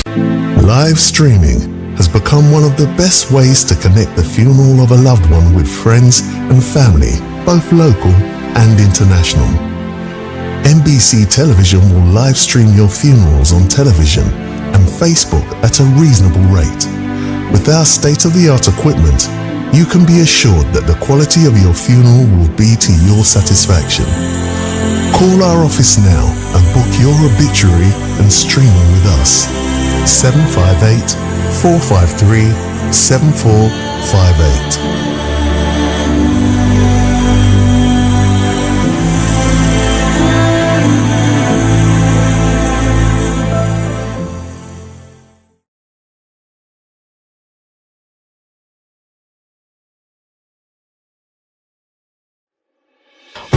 Live streaming has become one of the best ways to connect the funeral of a loved one with friends and family, both local and international. NBC Television will live stream your funerals on television and Facebook at a reasonable rate. With our state-of-the-art equipment, you can be assured that the quality of your funeral will be to your satisfaction. Call our office now and book your obituary and streaming with us. 758-453-7458.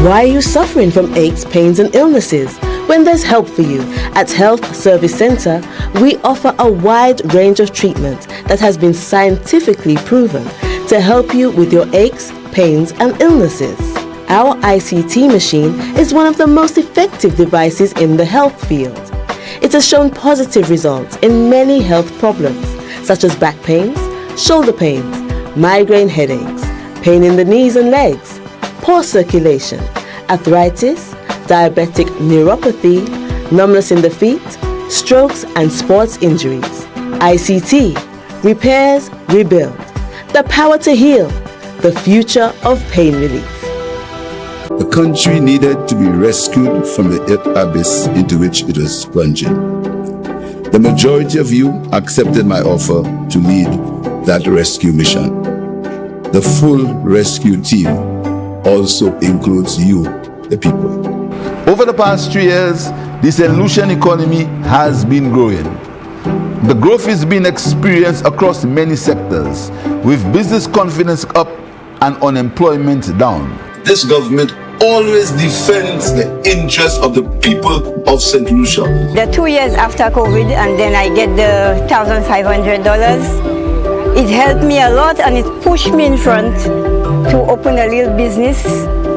Why are you suffering from aches, pains and illnesses? When there's help for you. At Health Service Center, we offer a wide range of treatment that has been scientifically proven to help you with your aches, pains and illnesses. Our ICT machine is one of the most effective devices in the health field. It has shown positive results in many health problems such as back pains, shoulder pains, migraine headaches, pain in the knees and legs, poor circulation, arthritis, diabetic neuropathy, numbness in the feet, strokes and sports injuries. ICT, repairs, rebuild. The power to heal, the future of pain relief. The country needed to be rescued from the abyss into which it was plunging. The majority of you accepted my offer to lead that rescue mission. The full rescue team also includes you, the people. Over the past 3 years, the St. Lucian economy has been growing. The growth is being experienced across many sectors, with business confidence up and unemployment down. This government always defends the interests of the people of St. Lucia. The 2 years after COVID, and then I get the $1,500. It helped me a lot and it pushed me in front to open a little business.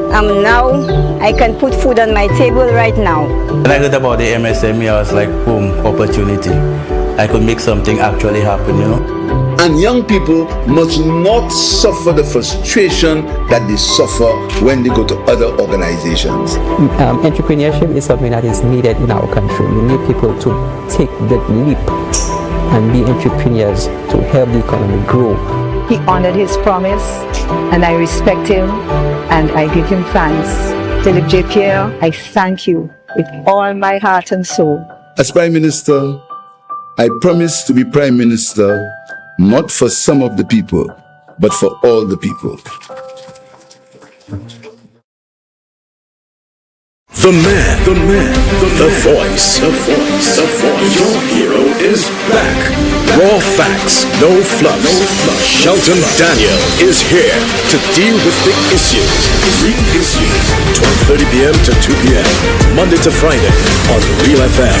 Now I can put food on my table right now. When I heard about the MSME, I was like, boom, opportunity. I could make something actually happen, you know. And young people must not suffer the frustration that they suffer when they go to other organizations. Entrepreneurship is something that is needed in our country. We need people to take the leap and be entrepreneurs to help the economy grow. He honored his promise, and I respect him, and I give him thanks. Philip J. Pierre, I thank you with all my heart and soul. As Prime Minister, I promise to be Prime Minister, not for some of the people, but for all the people. The man, the voice. Your hero is back. Raw facts, no fluffs. Shelton Daniel is here to deal with the issues. 12:30 p.m. to 2 p.m. Monday to Friday on Real FM.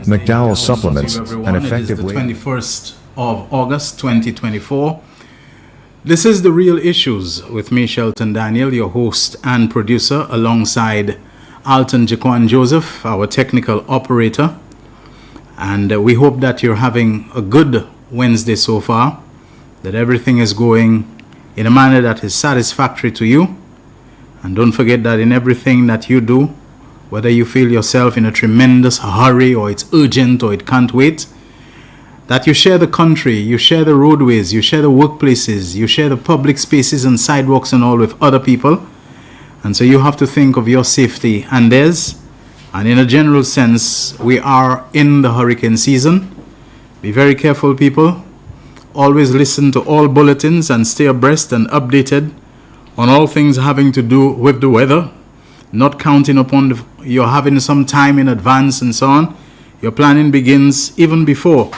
McDowell Supplements, an effective way. It is the 21st of August 2024. This is The Real Issues with me, Shelton Daniel, your host and producer, alongside Alton Jaquan Joseph, our technical operator. And we hope that you're having a good Wednesday so far, that everything is going in a manner that is satisfactory to you. And don't forget that in everything that you do, whether you feel yourself in a tremendous hurry or it's urgent or it can't wait, that you share the country, you share the roadways, you share the workplaces, you share the public spaces and sidewalks and all with other people. And so you have to think of your safety and theirs. And in a general sense, we are in the hurricane season. Be very careful, people. Always listen to all bulletins and stay abreast and updated on all things having to do with the weather. Not counting upon you're having some time in advance and so on. Your planning begins even before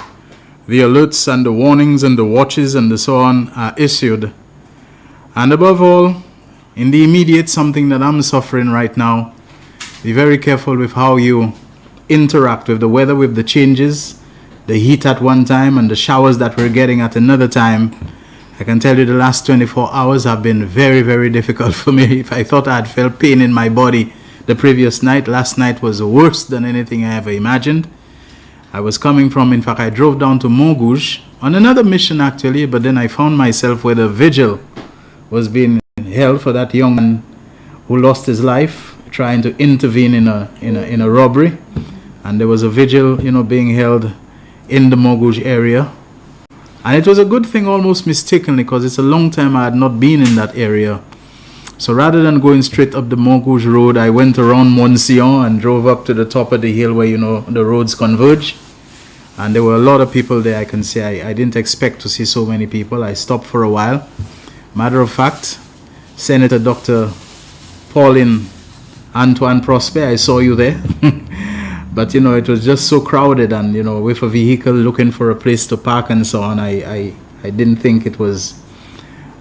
the alerts and the warnings and the watches and the so on are issued. And above all, in the immediate, something that I'm suffering right now, be very careful with how you interact with the weather, with the changes, the heat at one time and the showers that we're getting at another time. I can tell you the last 24 hours have been very, very difficult for me. If I thought I had felt pain in my body the previous night, last night was worse than anything I ever imagined. I was coming from, in fact, I drove down to Montgouge on another mission actually, but then I found myself where the vigil was being held for that young man who lost his life trying to intervene in a robbery, and there was a vigil, being held in the Montgouge area, and it was a good thing almost mistakenly because it's a long time I had not been in that area. So rather than going straight up the Montgouge road, I went around Monsillon and drove up to the top of the hill where the roads converge. And there were a lot of people there. I can say I didn't expect to see so many people. I stopped for a while. Matter of fact, Senator Dr. Pauline Antoine Prosper, I saw you there. But it was just so crowded, and with a vehicle looking for a place to park and so on, I didn't think it was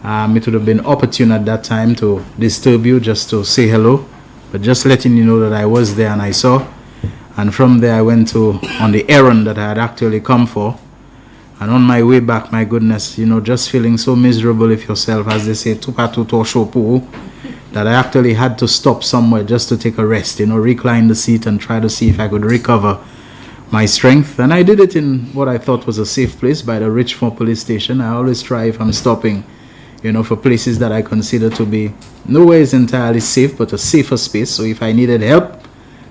it would have been opportune at that time to disturb you, just to say hello, but just letting you know that I was there and I saw. And from there I went on the errand that I had actually come for. And on my way back, my goodness, just feeling so miserable with yourself, as they say, that I actually had to stop somewhere just to take a rest, recline the seat and try to see if I could recover my strength. And I did it in what I thought was a safe place by the Richmond police station. I always try, if I'm stopping, for places that I consider to be nowhere is entirely safe, but a safer space. So if I needed help,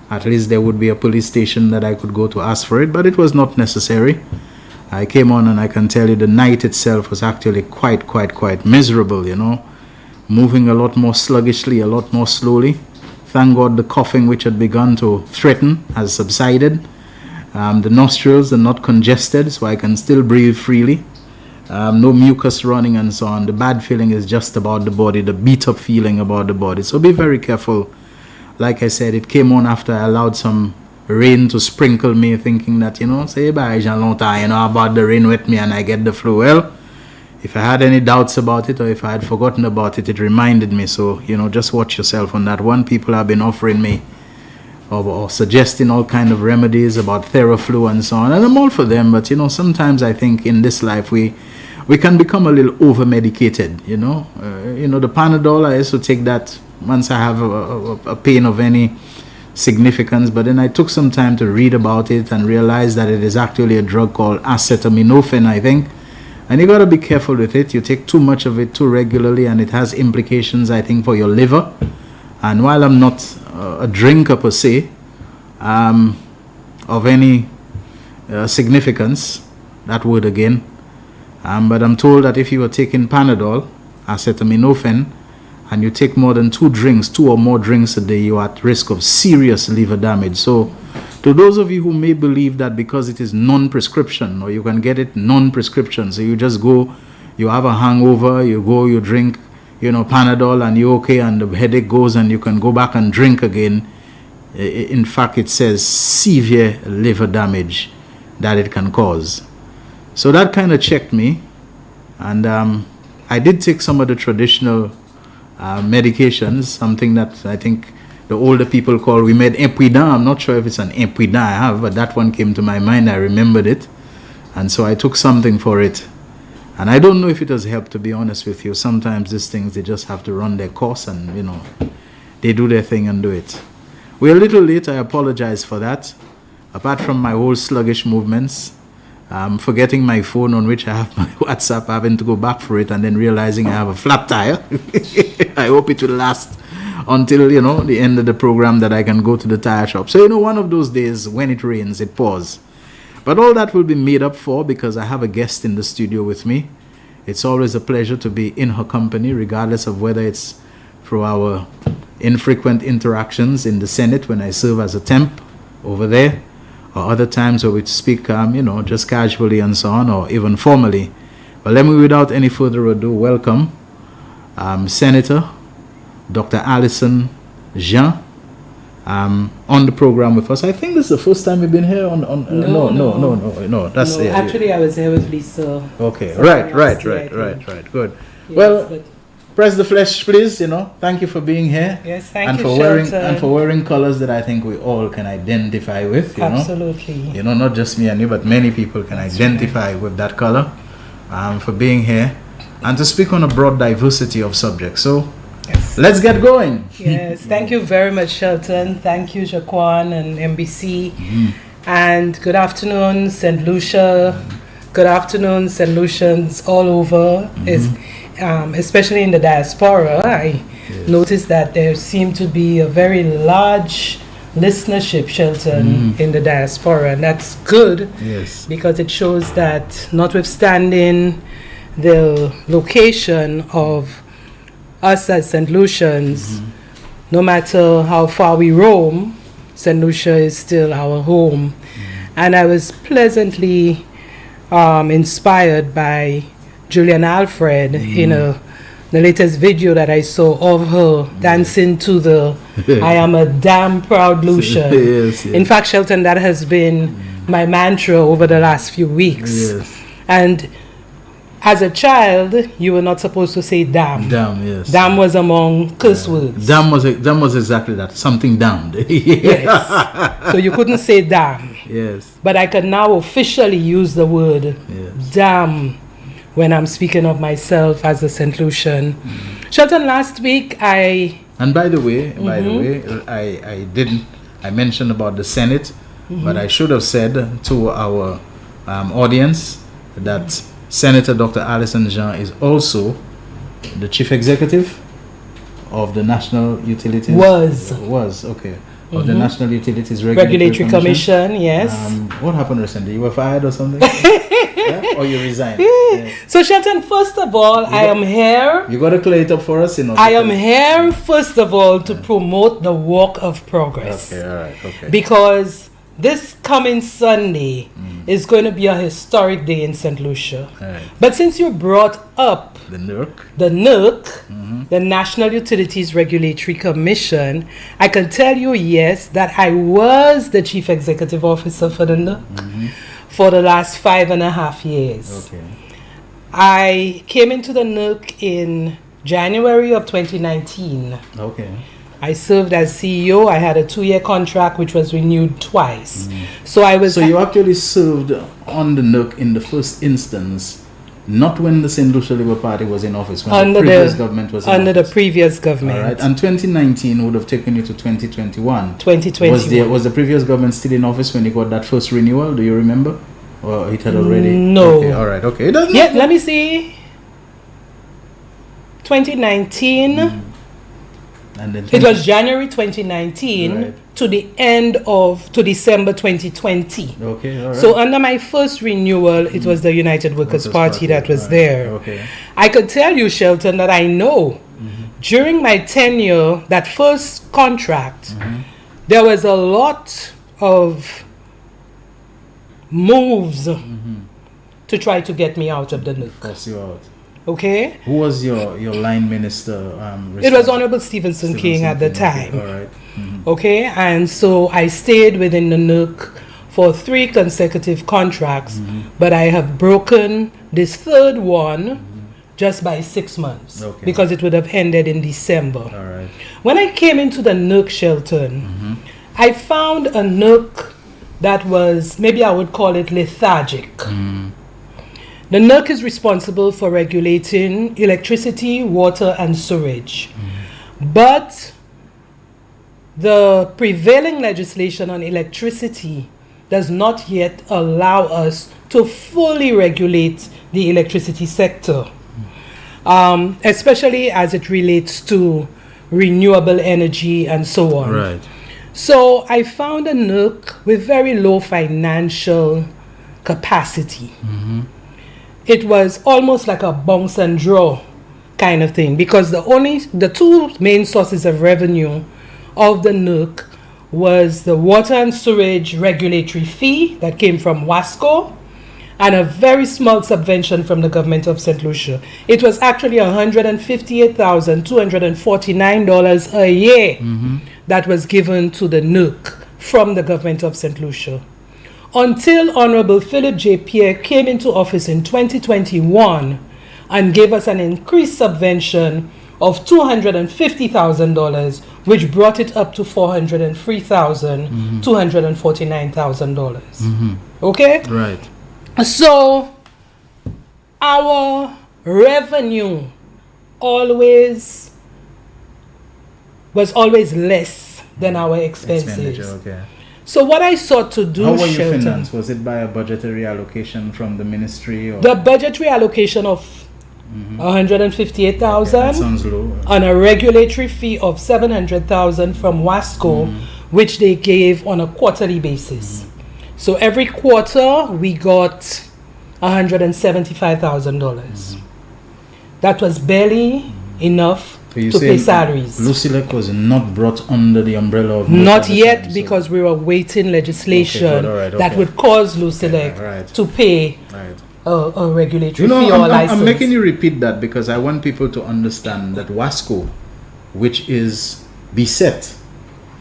at least there would be a police station that I could go to ask for it, but it was not necessary. I came on, and I can tell you the night itself was actually quite miserable, moving a lot more sluggishly, a lot more slowly. Thank God the coughing, which had begun to threaten, has subsided. The nostrils are not congested, so I can still breathe freely. No mucus running and so on. The bad feeling is just about the body, the beat up feeling about the body. So be very careful. Like I said, it came on after I allowed some rain to sprinkle me, thinking that, say bye, Jean longtemps, about the rain with me and I get the flu. Well, if I had any doubts about it or if I had forgotten about it, it reminded me. So, just watch yourself on that one. People have been offering me or suggesting all kind of remedies about Theraflu and so on, and I'm all for them. But, sometimes I think in this life we can become a little over-medicated, the Panadol, I used to take that once I have a pain of any significance, but then I took some time to read about it and realize that it is actually a drug called acetaminophen, I think, and you got to be careful with it. You take too much of it too regularly, and it has implications, I think, for your liver. And while I'm not a drinker per se of any significance, that word again, but I'm told that if you are taking Panadol, acetaminophen, and you take more than 2 or more drinks a day, you are at risk of serious liver damage. So to those of you who may believe that because it is non-prescription, or you can get it non-prescription, so you just go, you have a hangover, you go, you drink, Panadol, and you're okay, and the headache goes, and you can go back and drink again. In fact, it says severe liver damage that it can cause. So that kind of checked me, and I did take some of the traditional medications, something that I think the older people call, we made impuidant. I'm not sure if it's an impuidant I have, but that one came to my mind. I remembered it, and so I took something for it. And I don't know if it has helped, to be honest with you. Sometimes these things, they just have to run their course, and they do their thing and do it. We're a little late. I apologize for that. Apart from my whole sluggish movements, forgetting my phone on which I have my WhatsApp, having to go back for it, and then realizing I have a flat tire. I hope it will last until, the end of the program, that I can go to the tire shop. So, one of those days when it rains, it pours. But all that will be made up for because I have a guest in the studio with me. It's always a pleasure to be in her company, regardless of whether it's through our infrequent interactions in the Senate when I serve as a temp over there, or other times where we speak, just casually and so on, or even formally. But let me, without any further ado, welcome Senator Dr. Alison Jean, on on the program with us. I think this is the first time you've been here on no. That's no, actually I was here with Lisa. Okay, right. Good. Yes, well, press the flesh, please. Thank you for being here. Yes, thank and you, for Shelton. wearing colors that I think we all can identify with. Absolutely. Not just me and you, but many people can identify with that color. For being here and to speak on a broad diversity of subjects. So let's get going. Yes, thank you very much, Shelton. Thank you, Jaquan and MBC. And good afternoon, St. Lucia. Good afternoon, St. Lucians all over, especially in the diaspora. I noticed that there seemed to be a very large listenership, Shelton, in the diaspora, and that's good. Yes. Because it shows that notwithstanding the location of us as St. Lucians, no matter how far we roam, St. Lucia is still our home. And I was pleasantly inspired by Julian Alfred in the latest video that I saw of her dancing to the I am a damn proud Lucian. Yes. In fact, Shelton, that has been my mantra over the last few weeks. Yes. And as a child, you were not supposed to say damn. Damn, yes. Damn was among curse words. Damn was exactly that. Something damned. Yes. So you couldn't say damn. Yes. But I can now officially use the word damn when I'm speaking of myself as a St. Lucian. Shelton, last week And by the way, I mentioned about the Senate, but I should have said to our audience that Senator Dr. Alison Jean is also the chief executive of the National Utilities. Of the National Utilities Regulatory Commission, yes. What happened recently? You were fired or something? Or you resigned? So Shelton, first of all, I am here. You got to clear it up for us, I am here, first of all, to promote the walk of progress. Okay, all right, okay. Because this coming Sunday is going to be a historic day in St. Lucia. Right. But since you brought up the NUC, the National Utilities Regulatory Commission, I can tell you, yes, that I was the Chief Executive Officer for the NUC for the last 5.5 years. Okay. I came into the NUC in January of 2019. Okay. I served as CEO. I had a 2-year contract which was renewed twice. So you actually served on the NUC in the first instance, not when the St. Lucia Labour Party was in office, when the previous government was in under office. the previous government. All right. And 2019 would have taken you to 2021. 2021. Was the previous government still in office when you got that first renewal? Do you remember? Or it had already? No. Okay, all right. Okay. Let me see. 2019. And then it was January 2019 to December 2020. Okay, all right. So under my first renewal, it was the United Workers' Party that was there. Okay. I could tell you, Shelton, that I know during my tenure, that first contract, there was a lot of moves to try to get me out of the NUC. Force you out. Okay. Who was your line minister? It was Honorable Stephenson King at the time. Okay. All right. Okay, and so I stayed within the NUC for 3 consecutive contracts, but I have broken this third one just by 6 months because it would have ended in December. All right. When I came into the NUC, Shelton, I found a NUC that was, maybe I would call it lethargic. The NUC is responsible for regulating electricity, water, and sewage. But the prevailing legislation on electricity does not yet allow us to fully regulate the electricity sector, especially as it relates to renewable energy and so on. Right. So I found a NUC with very low financial capacity. It was almost like a bounce and draw kind of thing, because the 2 main sources of revenue of the NUC was the water and sewage regulatory fee that came from WASCO and a very small subvention from the government of St. Lucia. It was actually $158,249 a year that was given to the NUC from the government of St. Lucia. Until Honorable Philip J. Pierre came into office in 2021 and gave us an increased subvention of $250,000, which brought it up to $249,000. Okay? Right. So our revenue was always less than our expenses. Okay. So what I sought to do, how were you Shelton, financed? Was it by a budgetary allocation from the ministry? Or? The budgetary allocation of $158,000 that sounds low. On a regulatory fee of $700,000 from WASCO, which they gave on a quarterly basis. So every quarter we got $175,000. That was barely enough So to pay salaries. Lucilec was not brought under the umbrella of Not yet, because we were awaiting legislation that would cause Lucilec to pay a regulatory fee or license. I'm making you repeat that because I want people to understand that WASCO, which is beset,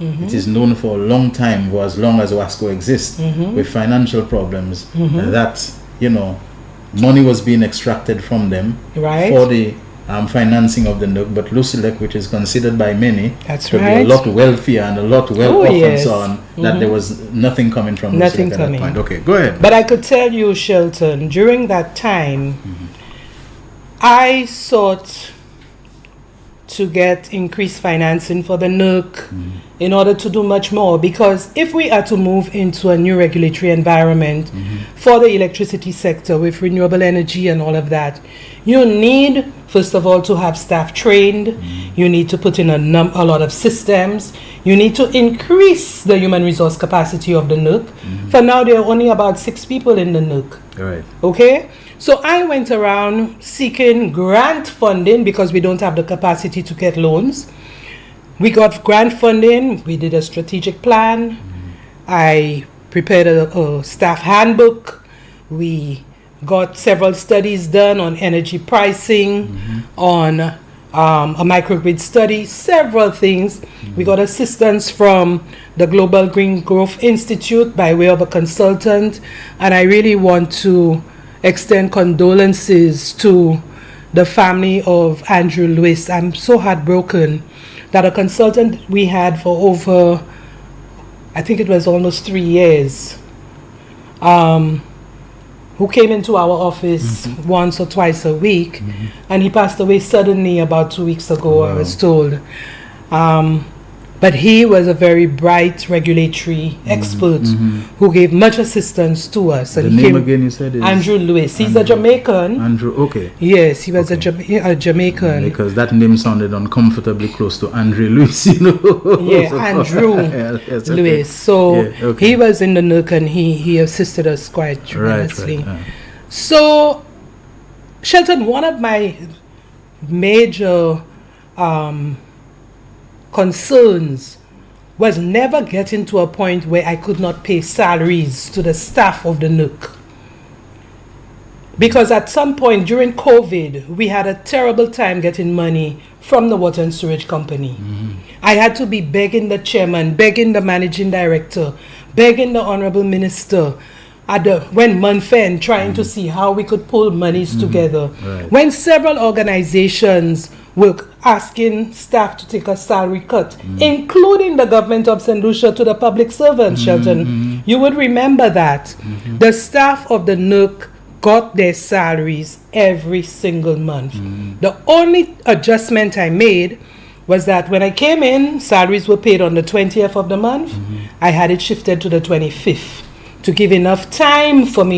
it is known for a long time, for as long as WASCO exists, with financial problems, that, money was being extracted from them for the financing of the NUC, but Lucilec, which is considered by many to be a lot wealthier and a lot well-off and so on, that there was nothing coming from Lucilec at that point. Okay, go ahead. But I could tell you, Shelton, during that time, I sought to get increased financing for the NUC in order to do much more, because if we are to move into a new regulatory environment for the electricity sector with renewable energy and all of that, you need, first of all, to have staff trained. You need to put in a lot of systems. You need to increase the human resource capacity of the NUC. For now, there are only about 6 people in the NUC. Right. Okay? So I went around seeking grant funding because we don't have the capacity to get loans. We got grant funding. We did a strategic plan. I prepared a staff handbook. We got several studies done on energy pricing, on a microgrid study, several things. We got assistance from the Global Green Growth Institute by way of a consultant, and I really want to extend condolences to the family of Andrew Lewis. I'm so heartbroken that a consultant we had for over, I think it was almost 3 years, who came into our office once or twice a week, and he passed away suddenly about 2 weeks ago, I was told. But he was a very bright regulatory expert who gave much assistance to us. And the name again you said is? Andrew Lewis. He's a Jamaican. Andrew, okay. Yes, he was a Jamaican. Because that name sounded uncomfortably close to Andrew Lewis, Yeah, Andrew Lewis. So he was in the NUC and he assisted us quite tremendously. Right. So, Shelton, one of my major concerns was never getting to a point where I could not pay salaries to the staff of the NUC. Because at some point during COVID, we had a terrible time getting money from the water and sewage company. I had to be begging the chairman, begging the managing director, begging the honorable minister when month end, trying to see how we could pull monies together. When several organizations were asking staff to take a salary cut, including the government of St. Lucia to the public servants, Shelton. You would remember that. The staff of the NUC got their salaries every single month. The only adjustment I made was that when I came in, salaries were paid on the 20th of the month. I had it shifted to the 25th to give enough time for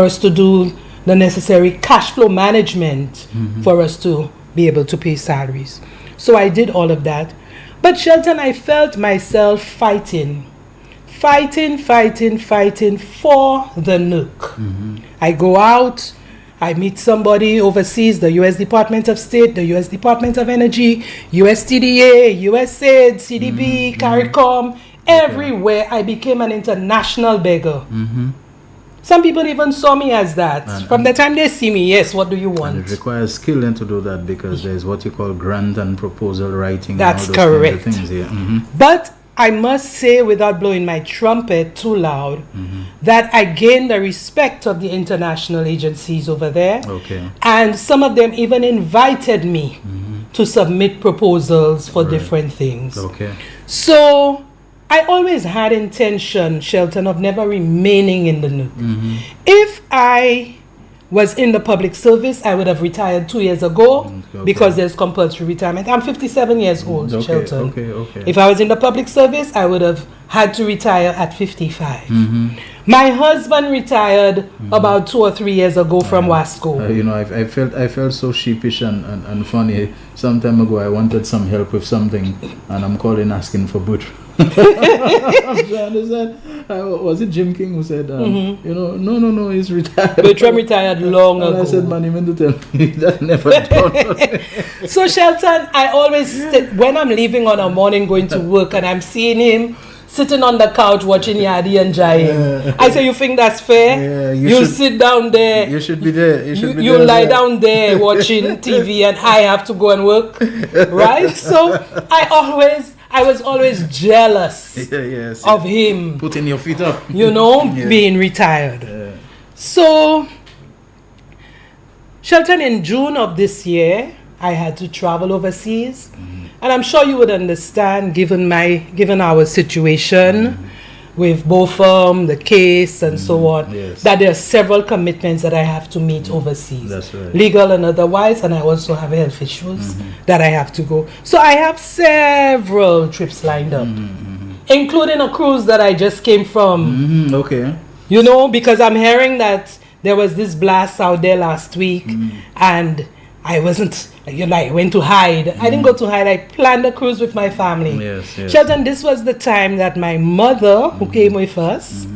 us to do the necessary cash flow management for us to be able to pay salaries. So I did all of that. But Shelton, I felt myself fighting for the NUC. I go out, I meet somebody overseas, the U.S. Department of State, the U.S. Department of Energy, USTDA, USAID, CDB, CARICOM, everywhere I became an international beggar. Some people even saw me as that. From the time they see me, yes, what do you want? And it requires skill then to do that because there's what you call grant and proposal writing. That's and all those correct. kinds of things here. But I must say, without blowing my trumpet too loud, that I gained the respect of the international agencies over there. Okay. And some of them even invited me to submit proposals for different things. Okay. So I always had intention, Shelton, of never remaining in the Nook. If I was in the public service, I would have retired 2 years ago because there's compulsory retirement. I'm 57 years old, Shelton. Okay. If I was in the public service, I would have had to retire at 55. My husband retired about 2 or 3 years ago from Wasco. You know, I felt so sheepish and funny. Some time ago, I wanted some help with something, and I'm calling asking for butcher. Was it Jim King who said, you know, no, he's retired. Bertram retired long ago. I said, man, you meant to tell me that never done. So, Shelton, I always, when I'm leaving on a morning going to work and I'm seeing him sitting on the couch watching Yadi and Jai, I say, you think that's fair? Yeah, you sit down there. You should be there. You lie down there watching TV and I have to go and work. Right? So, I was always jealous of him. Putting your feet up. You know, being retired. So, Shelton, in June of this year, I had to travel overseas. And I'm sure you would understand, given our situation with both the case and so on, that there are several commitments that I have to meet overseas. That's right. Legal and otherwise, and I also have health issues that I have to go. So I have several trips lined up, including a cruise that I just came from. Okay. You know, because I'm hearing that there was this blast out there last week, and I wasn't, I went to hide. I didn't go to hide. I planned a cruise with my family. Yes. Shelton, this was the time that my mother, who came with us,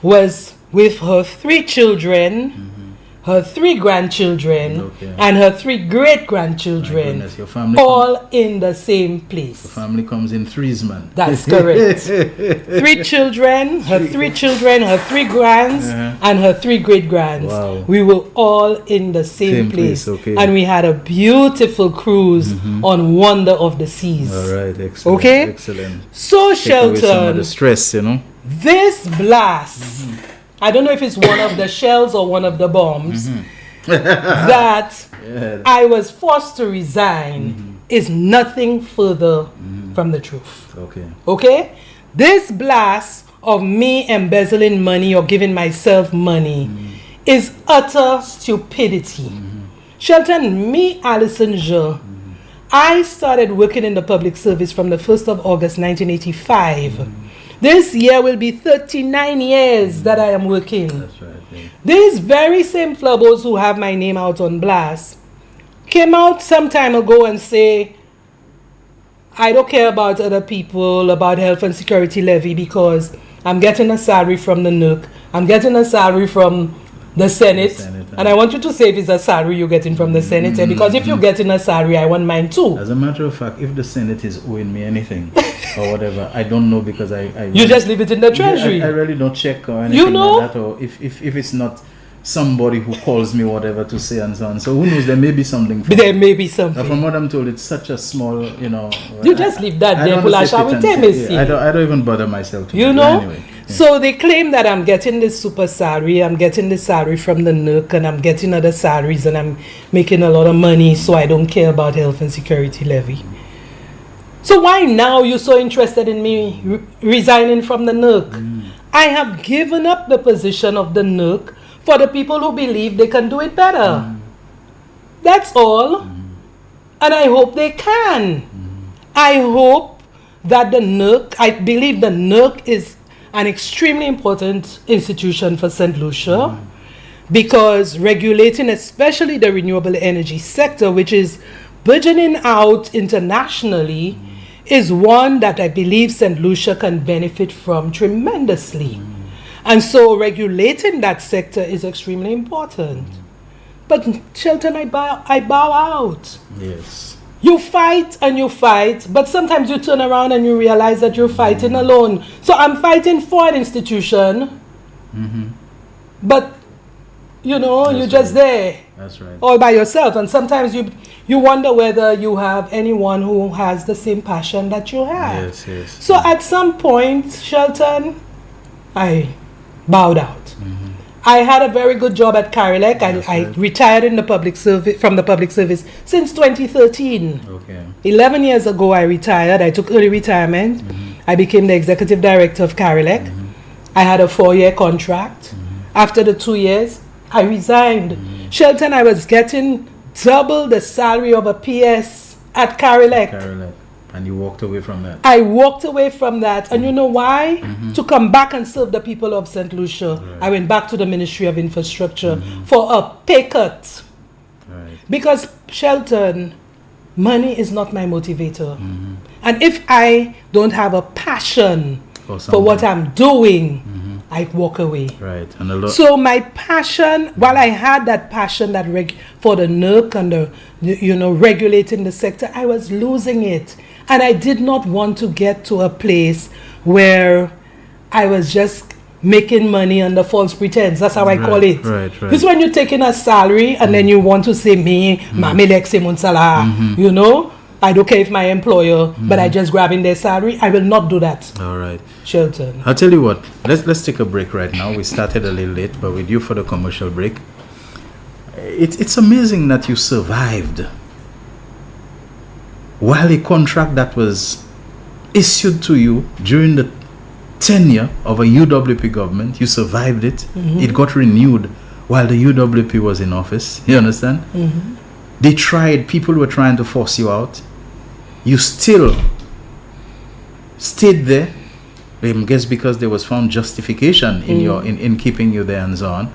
was with her 3 children, her 3 grandchildren, and her 3 great-grandchildren, all in the same place. The family comes in threes, man. That's correct. 3 children, her 3 children, her 3 grands, and her 3 great-grands. Wow. We were all in the same place. Okay. And we had a beautiful cruise on Wonder of the Seas. All right, excellent. Okay? Excellent. So, Take away some of Shelton, the stress, you know. this blast, I don't know if it's one of the shells or one of the bombs, that I was forced to resign is nothing further from the truth. Okay? This blast of me embezzling money or giving myself money is utter stupidity. Shelton, me, Alison Je, I started working in the public service from the 1st of August 1985. This year will be 39 years that I am working. That's right. These very same flubos who have my name out on blast came out some time ago and say, I don't care about other people, about health and security levy, because I'm getting a salary from the Nook. I'm getting a salary from the Senate. And I want you to say if it's a salary you're getting from the Senate, because if you're getting a salary, I want mine too. As a matter of fact, if the Senate is owing me anything or whatever, I don't know, because I you just leave it in the treasury. I really don't check or anything like that, or if it's not somebody who calls me whatever to say and so on. So who knows, there may be something. There may be something. But from what I'm told, it's such a small, you know. You just leave that there. I don't even bother myself to you know. Anyway. So they claim that I'm getting this super salary, I'm getting the salary from the Nook, and I'm getting other salaries, and I'm making a lot of money, so I don't care about health and security levy. So why now you're so interested in me resigning from the Nook? I have given up the position of the Nook for the people who believe they can do it better. That's all. And I hope they can. I hope that the Nook, I believe the Nook is an extremely important institution for St. Lucia, because regulating especially the renewable energy sector, which is burgeoning out internationally, is one that I believe St. Lucia can benefit from tremendously. And so regulating that sector is extremely important. But Shelton, I bow out. Yes. You fight and you fight, but sometimes you turn around and you realize that you're fighting alone. So I'm fighting for an institution, but you're just there. That's right. All by yourself. And sometimes you wonder whether you have anyone who has the same passion that you have. Yes. So at some point, Shelton, I bowed out. Mm-hmm. I had a very good job at Carilec. I retired from the public service since 2013. Okay. 11 years ago, I retired. I took early retirement. Mm-hmm. I became the executive director of Carilec. Mm-hmm. I had a 4-year contract. Mm-hmm. After the 2 years, I resigned. Mm-hmm. Shelton, I was getting double the salary of a PS at Carilec. And you walked away from that? I walked away from that. And you know why? Mm-hmm. To come back and serve the people of St. Lucia. Right. I went back to the Ministry of Infrastructure for a pay cut. Right. Because, Shelton, money is not my motivator. And if I don't have a passion for what I'm doing, I walk away. Right. And so my passion, while I had that passion for the NERC and the regulating the sector, I was losing it. And I did not want to get to a place where I was just making money under false pretense. That's how I call it. Right. It's when you're taking a salary and then you want to say Mami Lexi Munsala, I don't care if my employer, but I just grabbing their salary. I will not do that. All right. Shelton. I'll tell you what, let's take a break right now. We started a little late, but we're due for the commercial break. It's amazing that you survived. While a contract that was issued to you during the tenure of a UWP government, you survived it. It got renewed while the UWP was in office. You understand? They tried, people were trying to force you out. You still stayed there. I guess because there was found justification in keeping you there and so on.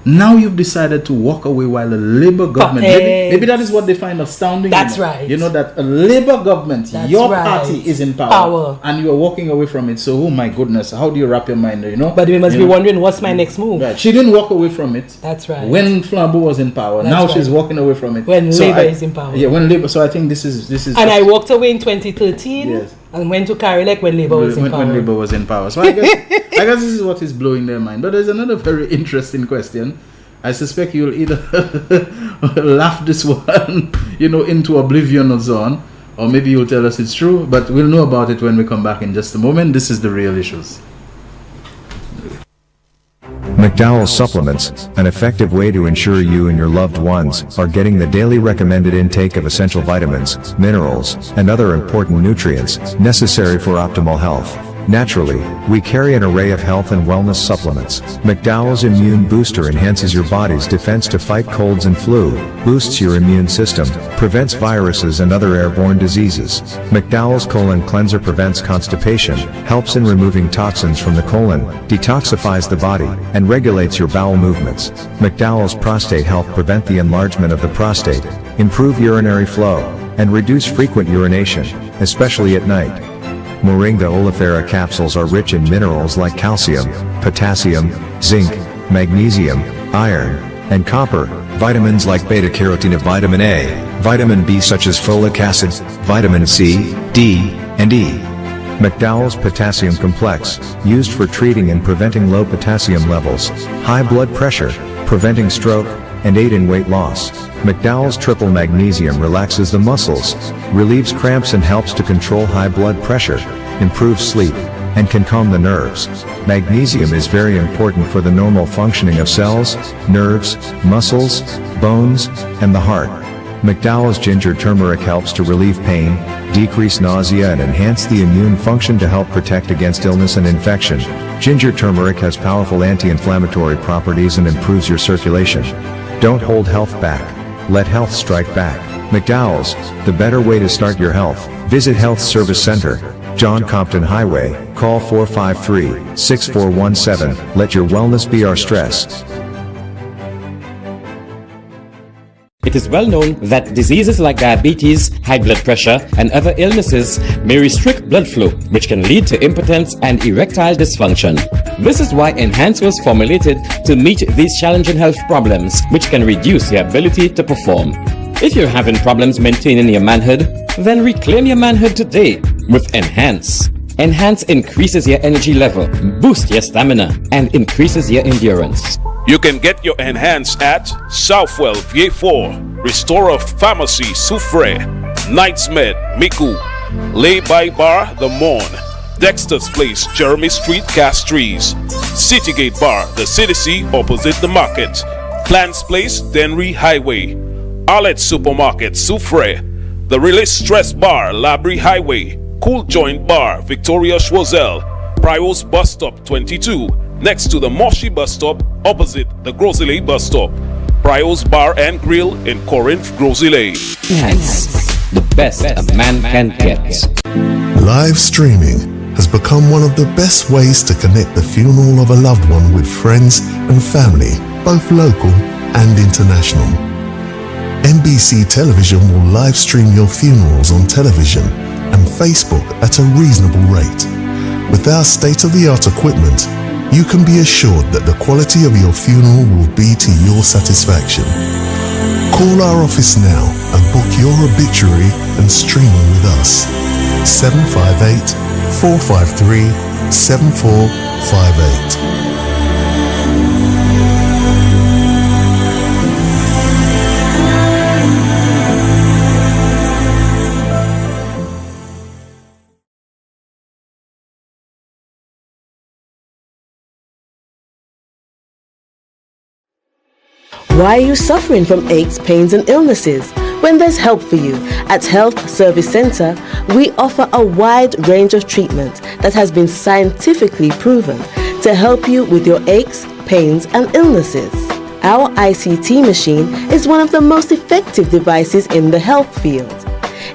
Now you've decided to walk away while the Labour government, maybe that is what they find astounding. That's right. You know that a Labour government, your party is in power and you are walking away from it. So, oh my goodness, how do you wrap your mind there, But we must be wondering, what's my next move? Right. She didn't walk away from it. That's right. When Flambeau was in power. Now she's walking away from it. When Labour is in power. Yeah, when Labour. So I think this is. And I walked away in 2013 and went to Carilec when Labour was in power. When Labour was in power. So I guess this is what is blowing their mind. But there's another very interesting question. I suspect you'll either laugh this one, into oblivion or so on, or maybe you'll tell us it's true, but we'll know about it when we come back in just a moment. This is The Real Issues. McDowell Supplements, an effective way to ensure you and your loved ones are getting the daily recommended intake of essential vitamins, minerals, and other important nutrients necessary for optimal health. Naturally, we carry an array of health and wellness supplements. McDowell's Immune Booster enhances your body's defense to fight colds and flu, boosts your immune system, prevents viruses and other airborne diseases. McDowell's Colon Cleanser prevents constipation, helps in removing toxins from the colon, detoxifies the body, and regulates your bowel movements. McDowell's Prostate Health prevent the enlargement of the prostate, improve urinary flow, and reduce frequent urination, especially at night. Moringa oleifera capsules are rich in minerals like calcium, potassium, zinc, magnesium, iron, and copper, vitamins like beta-carotene of vitamin A, vitamin B such as folic acid, vitamin C, D, and E. McDowell's Potassium Complex, used for treating and preventing low potassium levels, high blood pressure, preventing stroke, and aid in weight loss. McDowell's Triple Magnesium relaxes the muscles, relieves cramps and helps to control high blood pressure, improves sleep, and can calm the nerves. Magnesium is very important for the normal functioning of cells, nerves, muscles, bones, and the heart. McDowell's Ginger Turmeric helps to relieve pain, decrease nausea and enhance the immune function to help protect against illness and infection. Ginger turmeric has powerful anti-inflammatory properties and improves your circulation. Don't hold health back. Let health strike back. McDowell's, the better way to start your health. Visit Health Service Center, John Compton Highway, call 453-6417. Let your wellness be our stress. It is well known that diseases like diabetes, high blood pressure, and other illnesses may restrict blood flow, which can lead to impotence and erectile dysfunction. This is why Enhance was formulated to meet these challenging health problems, which can reduce your ability to perform. If you're having problems maintaining your manhood, then reclaim your manhood today with Enhance. Enhance increases your energy level, boosts your stamina, and increases your endurance. You can get your enhanced at Southwell VA4, Restorer Pharmacy Soufre, Knights Med Miku, Lay by Bar The Morn, Dexter's Place Jeremy Street Castries, Citygate Bar The CDC opposite the market, Clans Place Denry Highway, Arlette Supermarket Soufre, The Release Stress Bar Labrie Highway, Cool Joint Bar Victoria Schwazel, Prios Bus Stop 22 next to the Moshi Bus Stop opposite the Grosile Bus Stop, Prios Bar and Grill in Corinth, Grosile. Yes, the best a man can get. Live streaming has become one of the best ways to connect the funeral of a loved one with friends and family, both local and international. NBC Television will live stream your funerals on television and Facebook at a reasonable rate. With our state-of-the-art equipment, you can be assured that the quality of your funeral will be to your satisfaction. Call our office now and book your obituary and streaming with us. 758-453-7458. Why are you suffering from aches, pains and illnesses? When there's help for you. At Health Service Center, we offer a wide range of treatment that has been scientifically proven to help you with your aches, pains and illnesses. Our ICT machine is one of the most effective devices in the health field.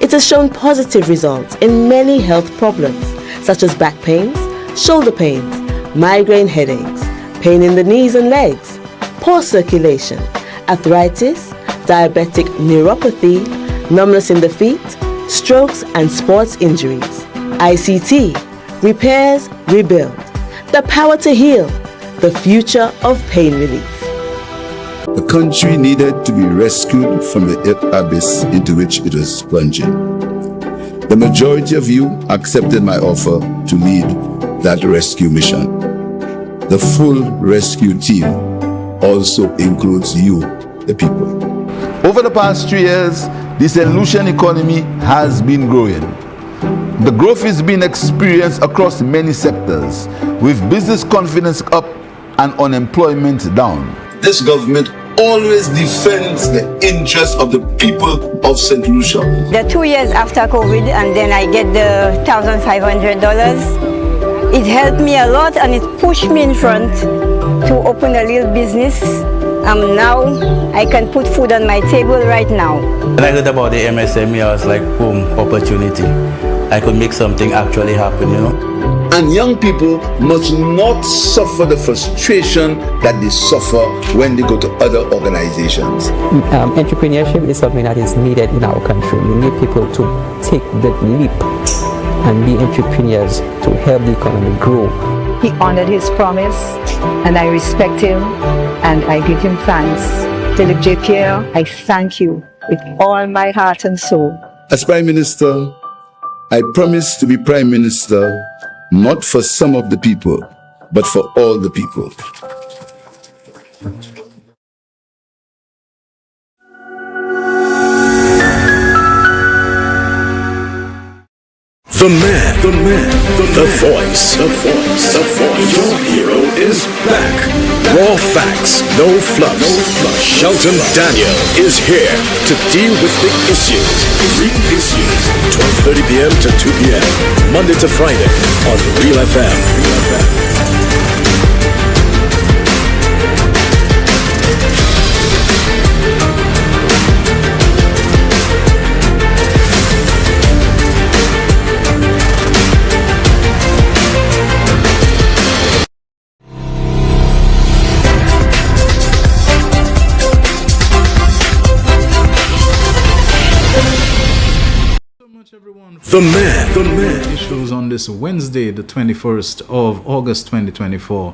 It has shown positive results in many health problems such as back pains, shoulder pains, migraine headaches, pain in the knees and legs, poor circulation, arthritis, diabetic neuropathy, numbness in the feet, strokes and sports injuries. ICT, repairs, rebuild, the power to heal, the future of pain relief. The country needed to be rescued from the abyss into which it was plunging. The majority of you accepted my offer to lead that rescue mission. The full rescue team also includes you, the people. Over the past 3 years, the solution economy has been growing. The growth is being experienced across many sectors, with business confidence up and unemployment down. This government always defends the interests of the people of St. Lucia. The 2 years after COVID, and then I get the $1,500. It helped me a lot and it pushed me in front to open a little business. Now I can put food on my table right now. When I heard about the MSME, I was like, boom, opportunity. I could make something actually happen, you know. And young people must not suffer the frustration that they suffer when they go to other organizations. Entrepreneurship is something that is needed in our country. We need people to take the leap and be entrepreneurs to help the economy grow. He honored his promise, and I respect him, and I give him thanks. Philip J. Pierre, I thank you with all my heart and soul. As Prime Minister, I promise to be Prime Minister not for some of the people, but for all the people. The man, the voice. Your hero is back. Raw facts, no fluffs. Shelton Daniel is here to deal with the issues. Real issues. 12:30 p.m. to 2 p.m. Monday to Friday on Real FM. The man. Issues on this Wednesday, the 21st of August 2024.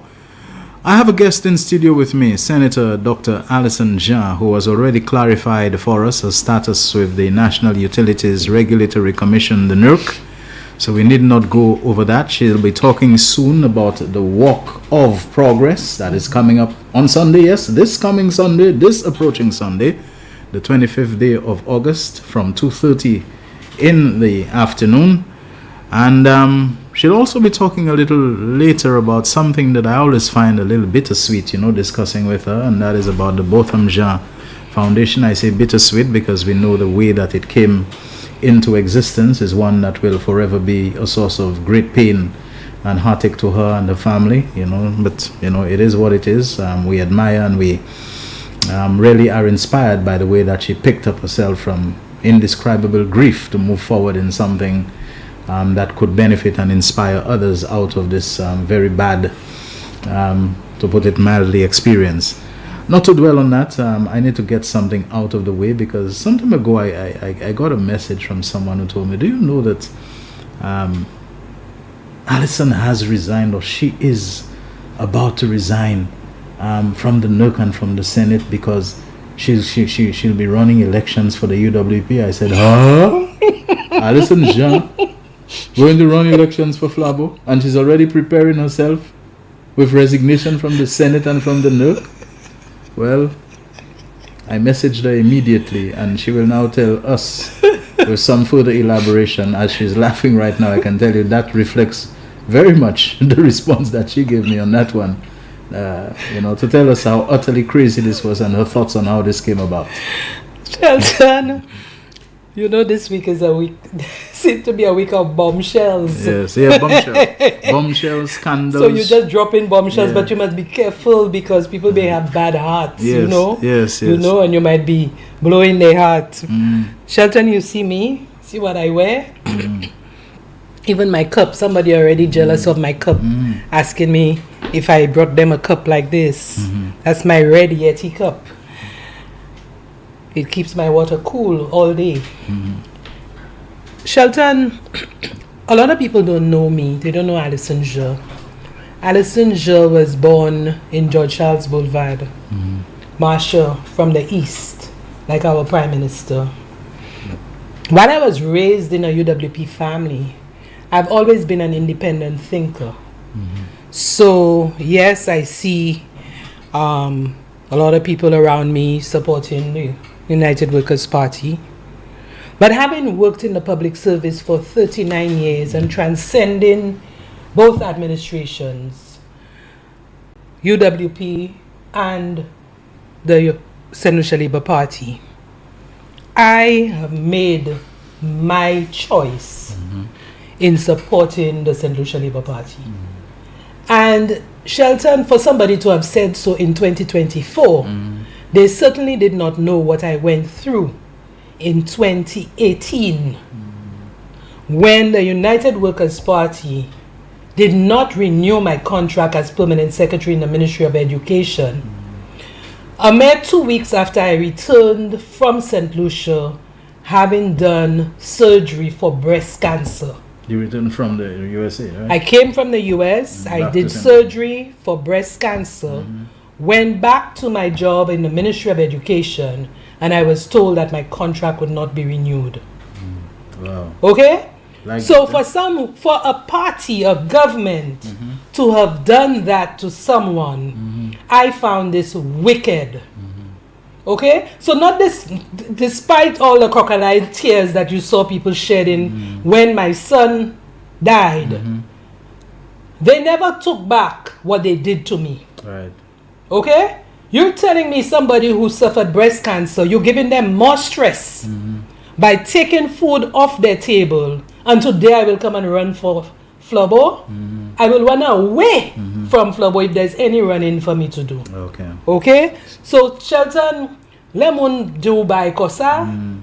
I have a guest in studio with me, Senator Dr. Alison Jean, who has already clarified for us her status with the National Utilities Regulatory Commission, the NERC. So we need not go over that. She'll be talking soon about the Walk of Progress that is coming up on Sunday. Yes, this coming Sunday, this approaching Sunday, the 25th day of August from 2:30 in the afternoon. And she'll also be talking a little later about something that I always find a little bittersweet, discussing with her, and that is about the Botham Jean Foundation. I say bittersweet because we know the way that it came into existence is one that will forever be a source of great pain and heartache to her and the family, but it is what it is. We admire and we really are inspired by the way that she picked up herself from indescribable grief to move forward in something that could benefit and inspire others out of this very bad, to put it mildly, experience. Not to dwell on that, I need to get something out of the way, because some time ago I got a message from someone who told me, do you know that Alison has resigned, or she is about to resign from the NERC and from the Senate because she'll be running elections for the UWP? I said, huh? Alison Jean going to run elections for Flabo, and she's already preparing herself with resignation from the Senate and from the NERC? Well, I messaged her immediately, and she will now tell us with some further elaboration. As she's laughing right now, I can tell you that reflects very much the response that she gave me on that one, to tell us how utterly crazy this was and her thoughts on how this came about. Shelton, this week is a week, seems to be a week of bombshells. Yes, yeah, bombshells. Bombshells, scandals. So you just drop in bombshells, but you must be careful because people may have bad hearts, Yes. and you might be blowing their heart. Shelton, you see me? See what I wear? Even my cup, somebody already jealous of my cup, asking me if I brought them a cup like this. That's my red Yeti cup. It keeps my water cool all day. Shelton, a lot of people don't know me. They don't know Alison Jean. Alison Jean was born in George Charles Boulevard. Marcia from the East, like our Prime Minister. While I was raised in a UWP family, I've always been an independent thinker. So, yes, I see a lot of people around me supporting the United Workers' Party. But having worked in the public service for 39 years and transcending both administrations, UWP and the St. Lucia Labour Party, I have made my choice in supporting the St. Lucia Labour Party. And Shelton, for somebody to have said so in 2024, they certainly did not know what I went through in 2018 when the United Workers' Party did not renew my contract as permanent secretary in the Ministry of Education. A mere 2 weeks after I returned from St. Lucia, having done surgery for breast cancer. You returned from the USA, right? I came from the US. I did surgery for breast cancer, went back to my job in the Ministry of Education, and I was told that my contract would not be renewed. Wow. Okay? So for a party, a government, to have done that to someone, I found this wicked. Okay? So not this, despite all the crocodile tears that you saw people shedding when my son died, they never took back what they did to me. Right. Okay? You're telling me somebody who suffered breast cancer, you're giving them more stress by taking food off their table, and today I will come and run for Flabo. I will run away from Flabo if there's any running for me to do. Okay. Okay? So, Shelton, lemon do by Kosa.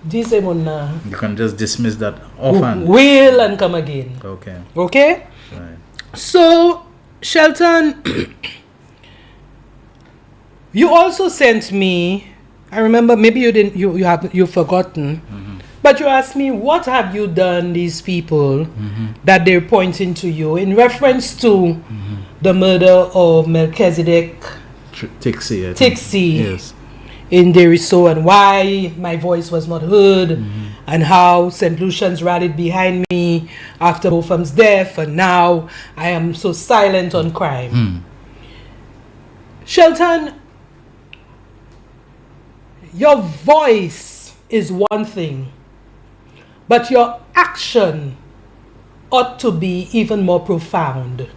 This lemon. You can just dismiss that offhand. Will and come again. Okay. Okay? Right. So, Shelton, you also sent me, I remember, maybe you didn't, you've forgotten, but you asked me, what have you done, these people, that they're pointing to you in reference to the murder of Melchizedek Tixie. Tixie Yes. in Deriso, and why my voice was not heard, and how St. Lucian's rallied behind me after Bofam's death, and now I am so silent on crime. Shelton, your voice is one thing, but your action ought to be even more profound.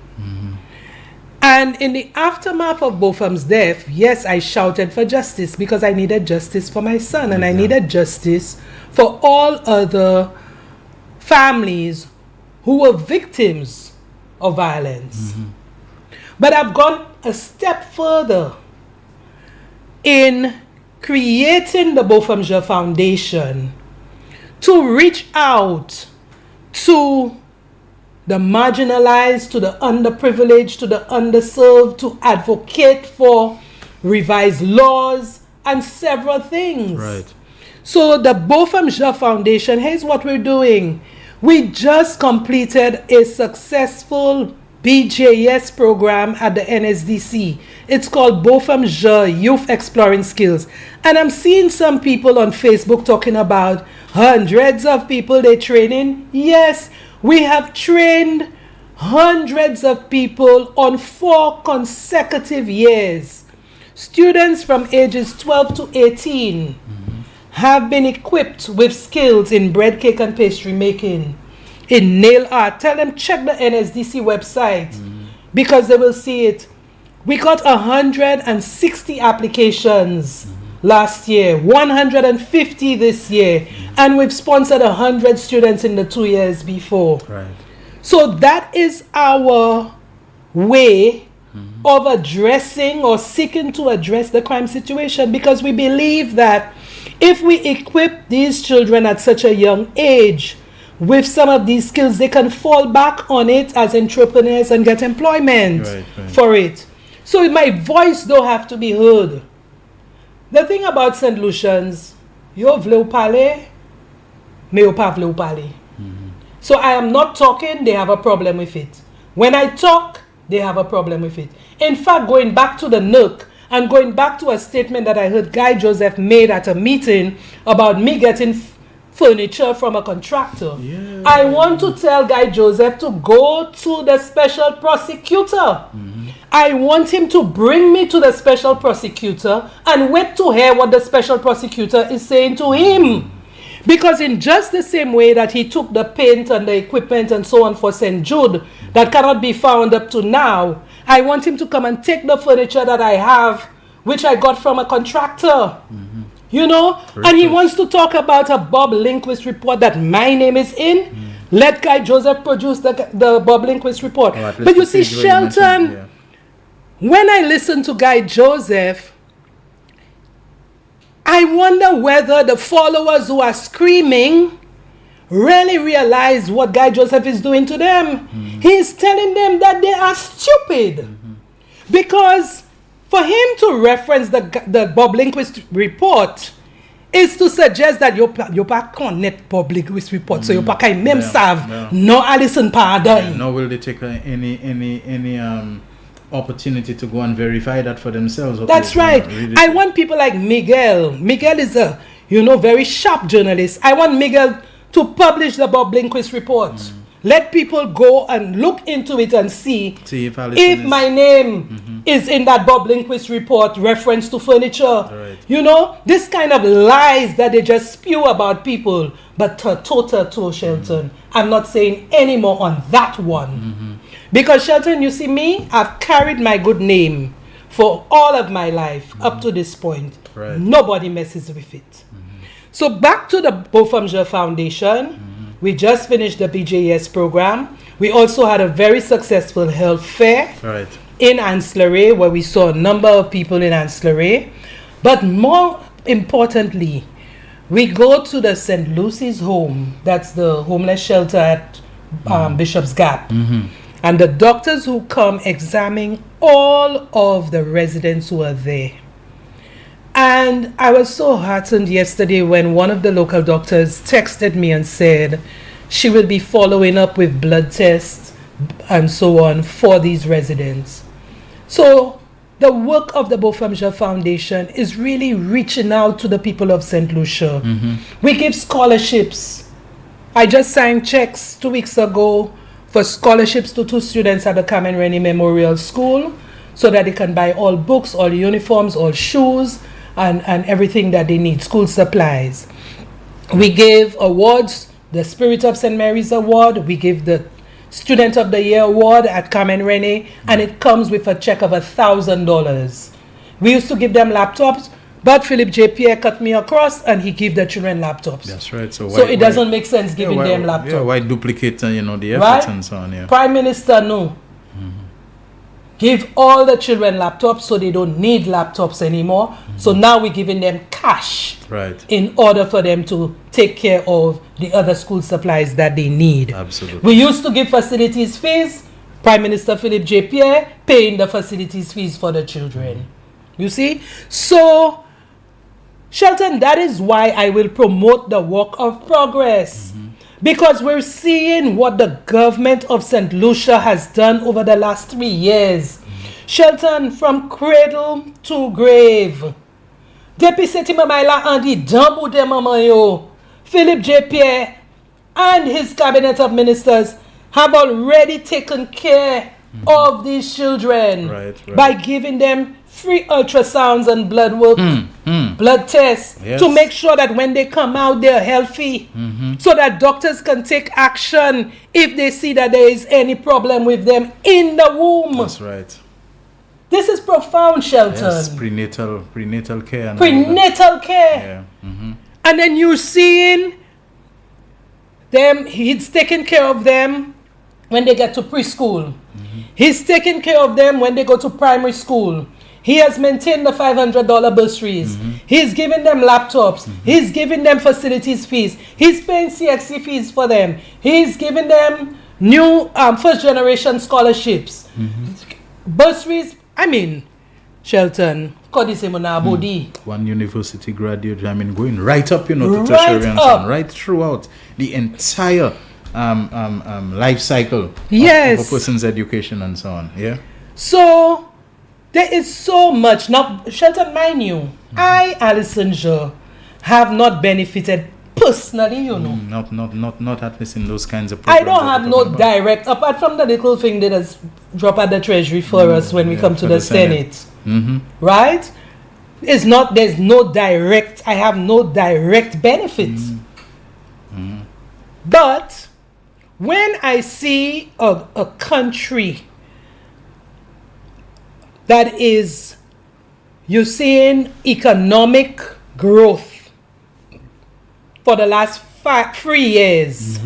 And in the aftermath of Bofam's death, yes, I shouted for justice because I needed justice for my son, and I needed justice for all other families who were victims of violence. But I've gone a step further in creating the Bofamja Foundation to reach out to the marginalized, to the underprivileged, to the underserved, to advocate for revised laws and several things. Right. So the Bofamja Foundation, here's what we're doing. We just completed a successful BJS program at the NSDC. It's called Bofamja Youth Exploring Skills. And I'm seeing some people on Facebook talking about hundreds of people they're training. Yes, we have trained hundreds of people on 4 consecutive years. Students from ages 12 to 18 have been equipped with skills in bread, cake, and pastry making, in nail art. Tell them check the NSDC website because they will see it. We got 160 applications last year, 150 this year, and we've sponsored 100 students in the 2 years before. Right. So that is our way of addressing or seeking to address the crime situation, because we believe that if we equip these children at such a young age with some of these skills, they can fall back on it as entrepreneurs and get employment for it. So my voice don't have to be heard. The thing about St. Lucian's, yo vle parler, me yo pa vle parler. So I am not talking, they have a problem with it. When I talk, they have a problem with it. In fact, going back to the NUC and going back to a statement that I heard Guy Joseph made at a meeting about me getting furniture from a contractor. I want to tell Guy Joseph to go to the special prosecutor. I want him to bring me to the special prosecutor and wait to hear what the special prosecutor is saying to him. Because in just the same way that he took the paint and the equipment and so on for St. Jude that cannot be found up to now, I want him to come and take the furniture that I have, which I got from a contractor. You know, and he wants to talk about a Bob Lindquist report that my name is in. Let Guy Joseph produce the Bob Lindquist report. But you see, Shelton, when I listen to Guy Joseph, I wonder whether the followers who are screaming really realize what Guy Joseph is doing to them. He's telling them that they are stupid. Because for him to reference the Bob Lindquist report is to suggest that you can't net Bob Lindquist report, so you can't même savent no Alison pardon. Nor will they take any opportunity to go and verify that for themselves. That's right. I want people like Miguel. Miguel is a very sharp journalist. I want Miguel to publish the Bob Lindquist report. Let people go and look into it and see if my name is in that Bob Lindquist report reference to furniture. You know, this kind of lies that they just spew about people. But to Shelton, I'm not saying any more on that one. Because Shelton, you see me, I've carried my good name for all of my life up to this point. Nobody messes with it. So back to the Bofamja Foundation. We just finished the BJS program. We also had a very successful health fair in Ancillary, where we saw a number of people in Ancillary. But more importantly, we go to the St. Lucy's home. That's the homeless shelter at Bishop's Gap. And the doctors who come examine all of the residents who are there. And I was so heartened yesterday when one of the local doctors texted me and said she will be following up with blood tests and so on for these residents. So the work of the Beaufamja Foundation is really reaching out to the people of St. Lucia. We give scholarships. I just signed checks 2 weeks ago for scholarships to 2 students at the Carmen Rennie Memorial School so that they can buy all books, all uniforms, all shoes, and everything that they need, school supplies. We gave awards, the Spirit of St. Mary's Award. We give the Student of the Year Award at Carmen Rennie, and it comes with a check of $1,000. We used to give them laptops, but Philip J. Pierre cut me across and he gave the children laptops. That's right. So it doesn't make sense giving them laptops. Yeah, why duplicate, the efforts and so on? Yeah. Prime Minister, no. Give all the children laptops so they don't need laptops anymore. So now we're giving them cash in order for them to take care of the other school supplies that they need. Absolutely. We used to give facilities fees. Prime Minister Philip J. Pierre paying the facilities fees for the children. You see? So, Shelton, that is why I will promote the work of progress. Because we're seeing what the government of St. Lucia has done over the last 3 years. Shelton, from cradle to grave. Depuis cette mamaila Andy Dambu de Mamayo, Philip J. Pierre and his cabinet of ministers have already taken care of these children by giving them free ultrasounds and blood work, blood tests to make sure that when they come out, they're healthy, so that doctors can take action if they see that there is any problem with them in the womb. That's right. This is profound, Shelton. Yes, prenatal care. And prenatal care. Yeah. And then you're seeing them, he's taking care of them when they get to preschool. He's taking care of them when they go to primary school. He has maintained the $500 bursaries. He's giving them laptops. He's giving them facilities fees. He's paying CXC fees for them. He's giving them new first generation scholarships. Bursaries, I mean, Shelton, one university graduate, going right up, to tertiary and so on, right throughout the entire life cycle of a person's education and so on. Yeah. So there is so much. Now, Shelton, mind you, I, Alison Jo, have not benefited personally, Not at least in those kinds of programs. I don't have no direct, apart from the little thing that has dropped at the treasury for us when we come to the Senate. Right? There's no direct, I have no direct benefits. But when I see a country that is, you're seeing economic growth for the last 3 years,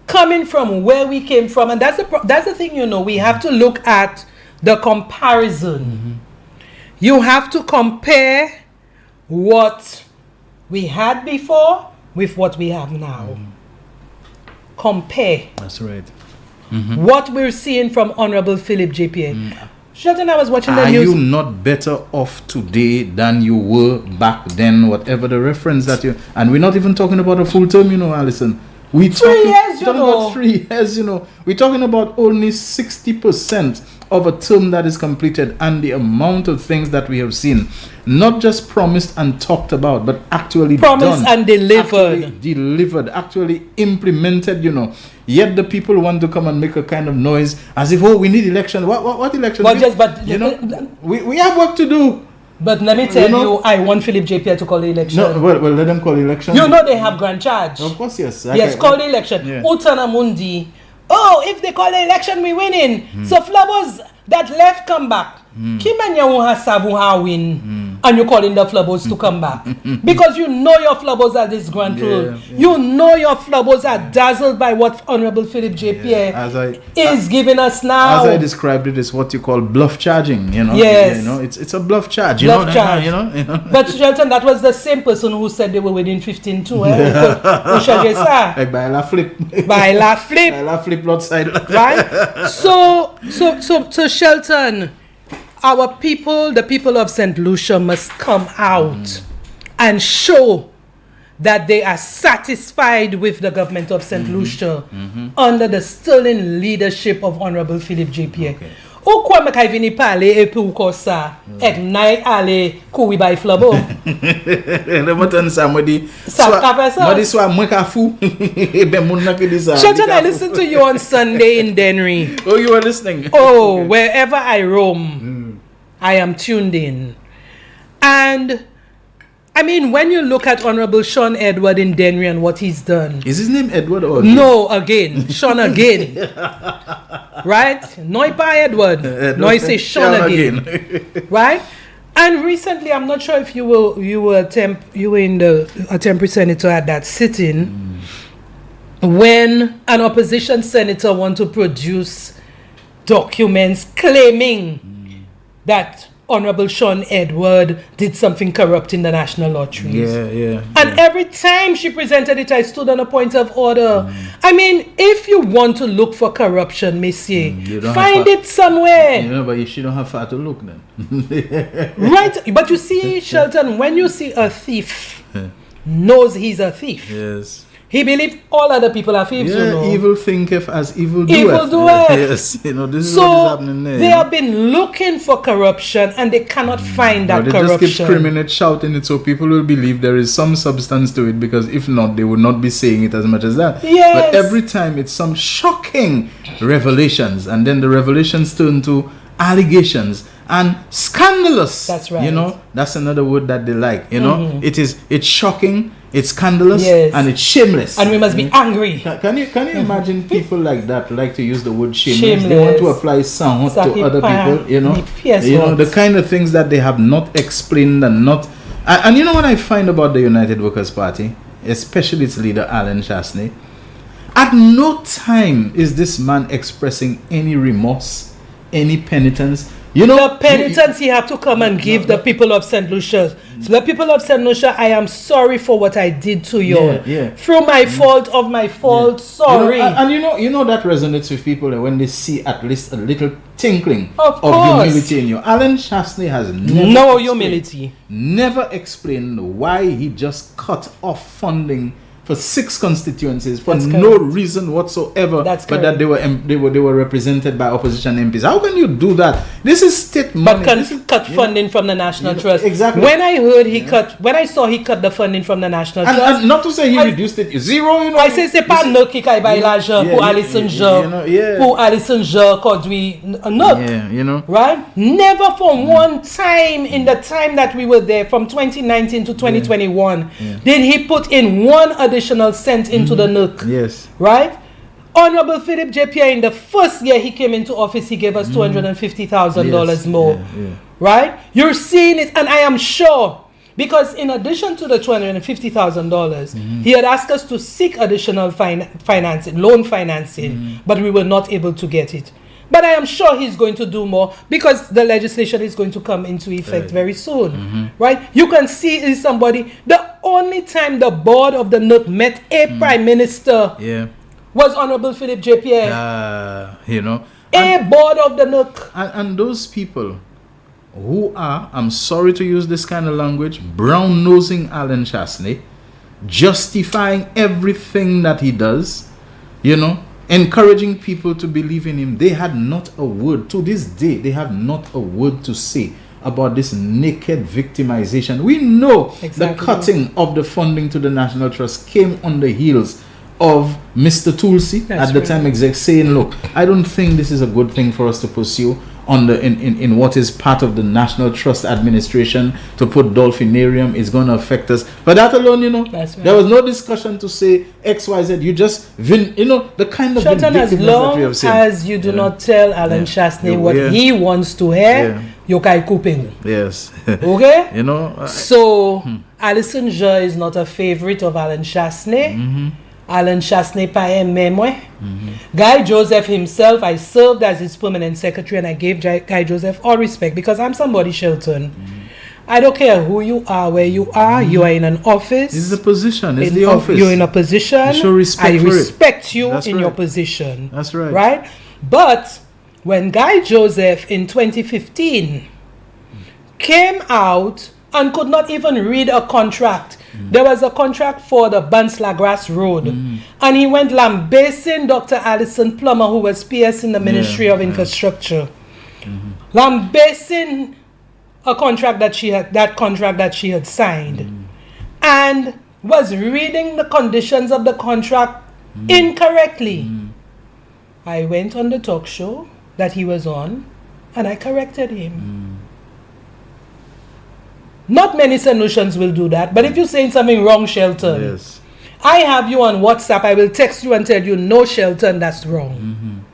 coming from where we came from, and that's the thing, we have to look at the comparison. You have to compare what we had before with what we have now. Compare. That's right. What we're seeing from Honorable Philip J. Pierre. Shelton, I was watching the news. Are you not better off today than you were back then, whatever the reference that you... And we're not even talking about a full term, Alison. We're talking about 3 years, We're talking about only 60% of a term that is completed, and the amount of things that we have seen, not just promised and talked about, but actually promised and delivered. Actually implemented, Yet the people want to come and make a kind of noise as if, we need election. What election? We have work to do. But let me tell you, I want Philip J. Pierre to call the election. No, well, let them call the election. They have grand charge. Of course, yes. Call the election. Utana Mundi. If they call the election, we winning. So Flabos that left come back. Kimanya Sabu win. And you're calling the Flabos to come back. Because your Flabos are disgruntled. You know your Flabos are dazzled by what Honorable Philip J. Pierre is giving us now. As I described it, it's what you call bluff charging. Yes. It's a bluff charge. Bluff charge. But Shelton, that was the same person who said they were within 15-2. Like by la flip. By la flip. By la flip outside. Right? So Shelton, our people, the people of St. Lucia, must come out and show that they are satisfied with the government of St. Lucia under the sterling leadership of Honorable Philip J. Pierre. Ou quoi me kay vini parler et puis ou comme ça et night aller courir by flabo. Le matin ça me dit soit moi ka fou ben mon n'a que dit ça. Shelton, I listened to you on Sunday in Denry. Oh, you were listening. Oh, wherever I roam, I am tuned in. And I mean, when you look at Honorable Sean Edward in Denry and what he's done. Is his name Edward or No, again. Sean again. Right? No by Edward. No, I say Sean again. Right? And recently, I'm not sure if you were in the temporary senator at that sitting when an opposition senator want to produce documents claiming that Honorable Sean Edward did something corrupt in the national lotteries. And every time she presented it, I stood on a point of order. I mean, if you want to look for corruption, Monsieur, find it somewhere. But you don't have far to look then. Right, but you see, Shelton, when you see a thief, knows he's a thief. Yes. He believed all other people are thieves, you know. Evil thinketh as evil doeth. Evil doeth. Yes, this is what is happening there. They have been looking for corruption and they cannot find that corruption. They just keep screaming it, shouting it, so people will believe there is some substance to it, because if not, they would not be saying it as much as that. Yes. But every time it's some shocking revelations, and then the revelations turn to allegations and scandalous. That's right. You know, that's another word that they like. You know, it's shocking. It's scandalous, and it's shameless. And we must be angry. Can you imagine people like that like to use the word shameless? They want to apply sound to other people, you know. The kind of things that they have not explained and not. And you know what I find about the United Workers' Party, especially its leader Alan Chasney, at no time is this man expressing any remorse, any penitence. You know, the penitence he have to come and give the people of St. Lucia. So the people of St. Lucia, I am sorry for what I did to you. Through my fault, of my fault, sorry. You know that resonates with people when they see at least a little tinkling of humility in you. Alan Chasney has never explained why he just cut off funding for 6 constituencies for no reason whatsoever, but that they were represented by opposition MPs. How can you do that? This is state money. But cut funding from the National Trust. Exactly. When I heard when I saw he cut the funding from the National Trust, and not to say he reduced it zero. You know, I say c'est pas nous qui caille bail l'argent pour Alison Jean, pour Alison Jean conduit note. You know, right? Never for one time in the time that we were there, from 2019 to 2021, did he put in one additional cent into the NUC. Yes. Right? Honorable Philip J. Pierre, in the first year he came into office, he gave us $250,000 more. Right? You're seeing it, and I am sure, because in addition to the $250,000, he had asked us to seek additional financing, loan financing, but we were not able to get it. But I am sure he's going to do more, because the legislation is going to come into effect very soon. Right? You can see is somebody, the only time the board of the NUC met a prime minister was Honorable Philip J. Pierre. You know. A board of the NUC. And those people who are, I'm sorry to use this kind of language, brown-nosing Alan Chasney, justifying everything that he does, you know, encouraging people to believe in him. They had not a word, to this day, they have not a word to say about this naked victimization. We know the cutting of the funding to the National Trust came on the heels of Mr. Tulsi at the time exec saying, look, I don't think this is a good thing for us to pursue on the in what is part of the National Trust administration. To put dolphinarium is going to affect us. But that alone, you know, there was no discussion to say XYZ. You just you know, the kind of Shelton, as long as you do not tell Alan Chasney what he wants to hear, you can couping. Yes. Okay? You know, so Alison Jean is not a favorite of Alan Chasney. Alan Chasney pa aime moi. Guy Joseph himself, I served as his permanent secretary, and I gave Guy Joseph all respect, because I'm somebody, Shelton. I don't care who you are, where you are. You are in an office. It's the position. It's the office. You're in a position. You show respect. I respect you in your position. That's right. Right? But when Guy Joseph in 2015 came out and could not even read a contract. There was a contract for the Banslagras Road, and he went lambasting Dr. Alison Plummer, who was PS in the Ministry of Infrastructure. lambasting a contract that she had signed, and was reading the conditions of the contract incorrectly. I went on the talk show that he was on, and I corrected him. Not many solutions will do that, but if you're saying something wrong, Shelton, Yes. I have you on WhatsApp. I will text you and tell you, no, Shelton, that's wrong.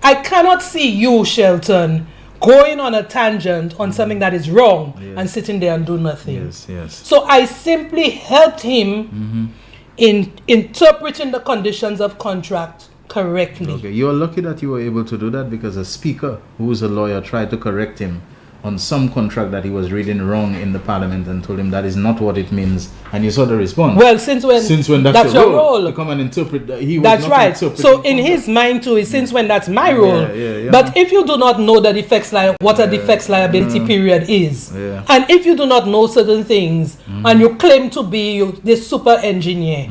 I cannot see you, Shelton, going on a tangent on something that is wrong and sitting there and do nothing. Yes, yes. So I simply helped him in interpreting the conditions of contract correctly. Okay, you're lucky that you were able to do that, because a speaker who is a lawyer tried to correct him on some contract that he was reading wrong in the parliament and told him that is not what it means, and you saw the response. Well, since when that's your role to come and interpret that, he was that's not right. interpreting So in his mind too, is since when that's my role. Yeah. But if you do not know the defects what a defects liability period is, and if you do not know certain things, and you claim to be this super engineer,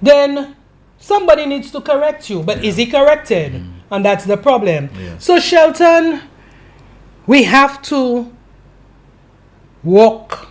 then somebody needs to correct you. But is he corrected? And that's the problem. So Shelton, we have to walk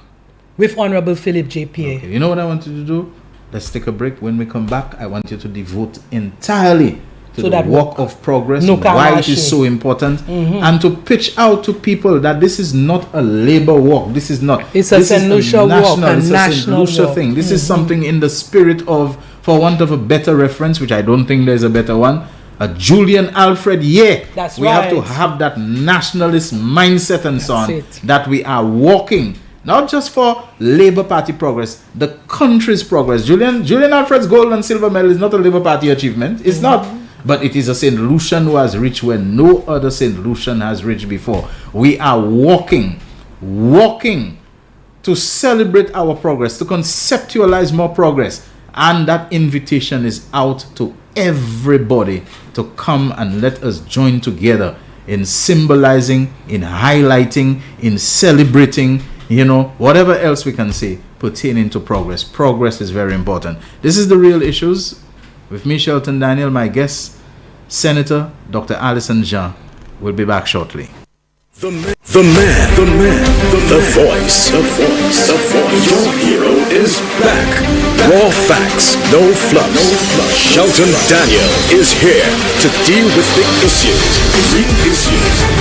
with Honorable Philip J. Pierre. Okay, you know what I want you to do? Let's take a break. When we come back, I want you to devote entirely to the walk of progress, why it is so important, and to pitch out to people that this is not a labor walk. This is not. It's a St. Lucia walk, a national walk. Thing. This is something in the spirit of, for want of a better reference, which I don't think there's a better one, a Julian Alfred year. That's we have to have that nationalist mindset and so on, that we are walking not just for Labour Party progress, the country's progress. Julian Alfred's gold and silver medal is not a Labour Party achievement. It's not. But it is a St. Lucian who has reached where no other St. Lucian has reached before. We are walking to celebrate our progress, to conceptualize more progress. And that invitation is out to everybody to come and let us join together in symbolizing, in highlighting, in celebrating, whatever else we can say pertaining to progress. Progress is very important. This is The Real Issues with me, Shelton Daniel. My guest, Senator Dr. Alison Jean, will be back shortly. The man, the voice. Your hero is back. Raw facts, no fluff. Shelton Daniel is here to deal with big issues.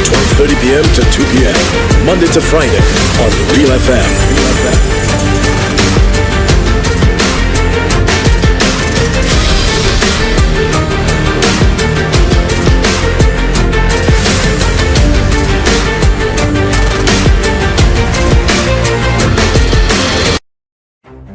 12:30 p.m. to 2 p.m. Monday to Friday on Real FM.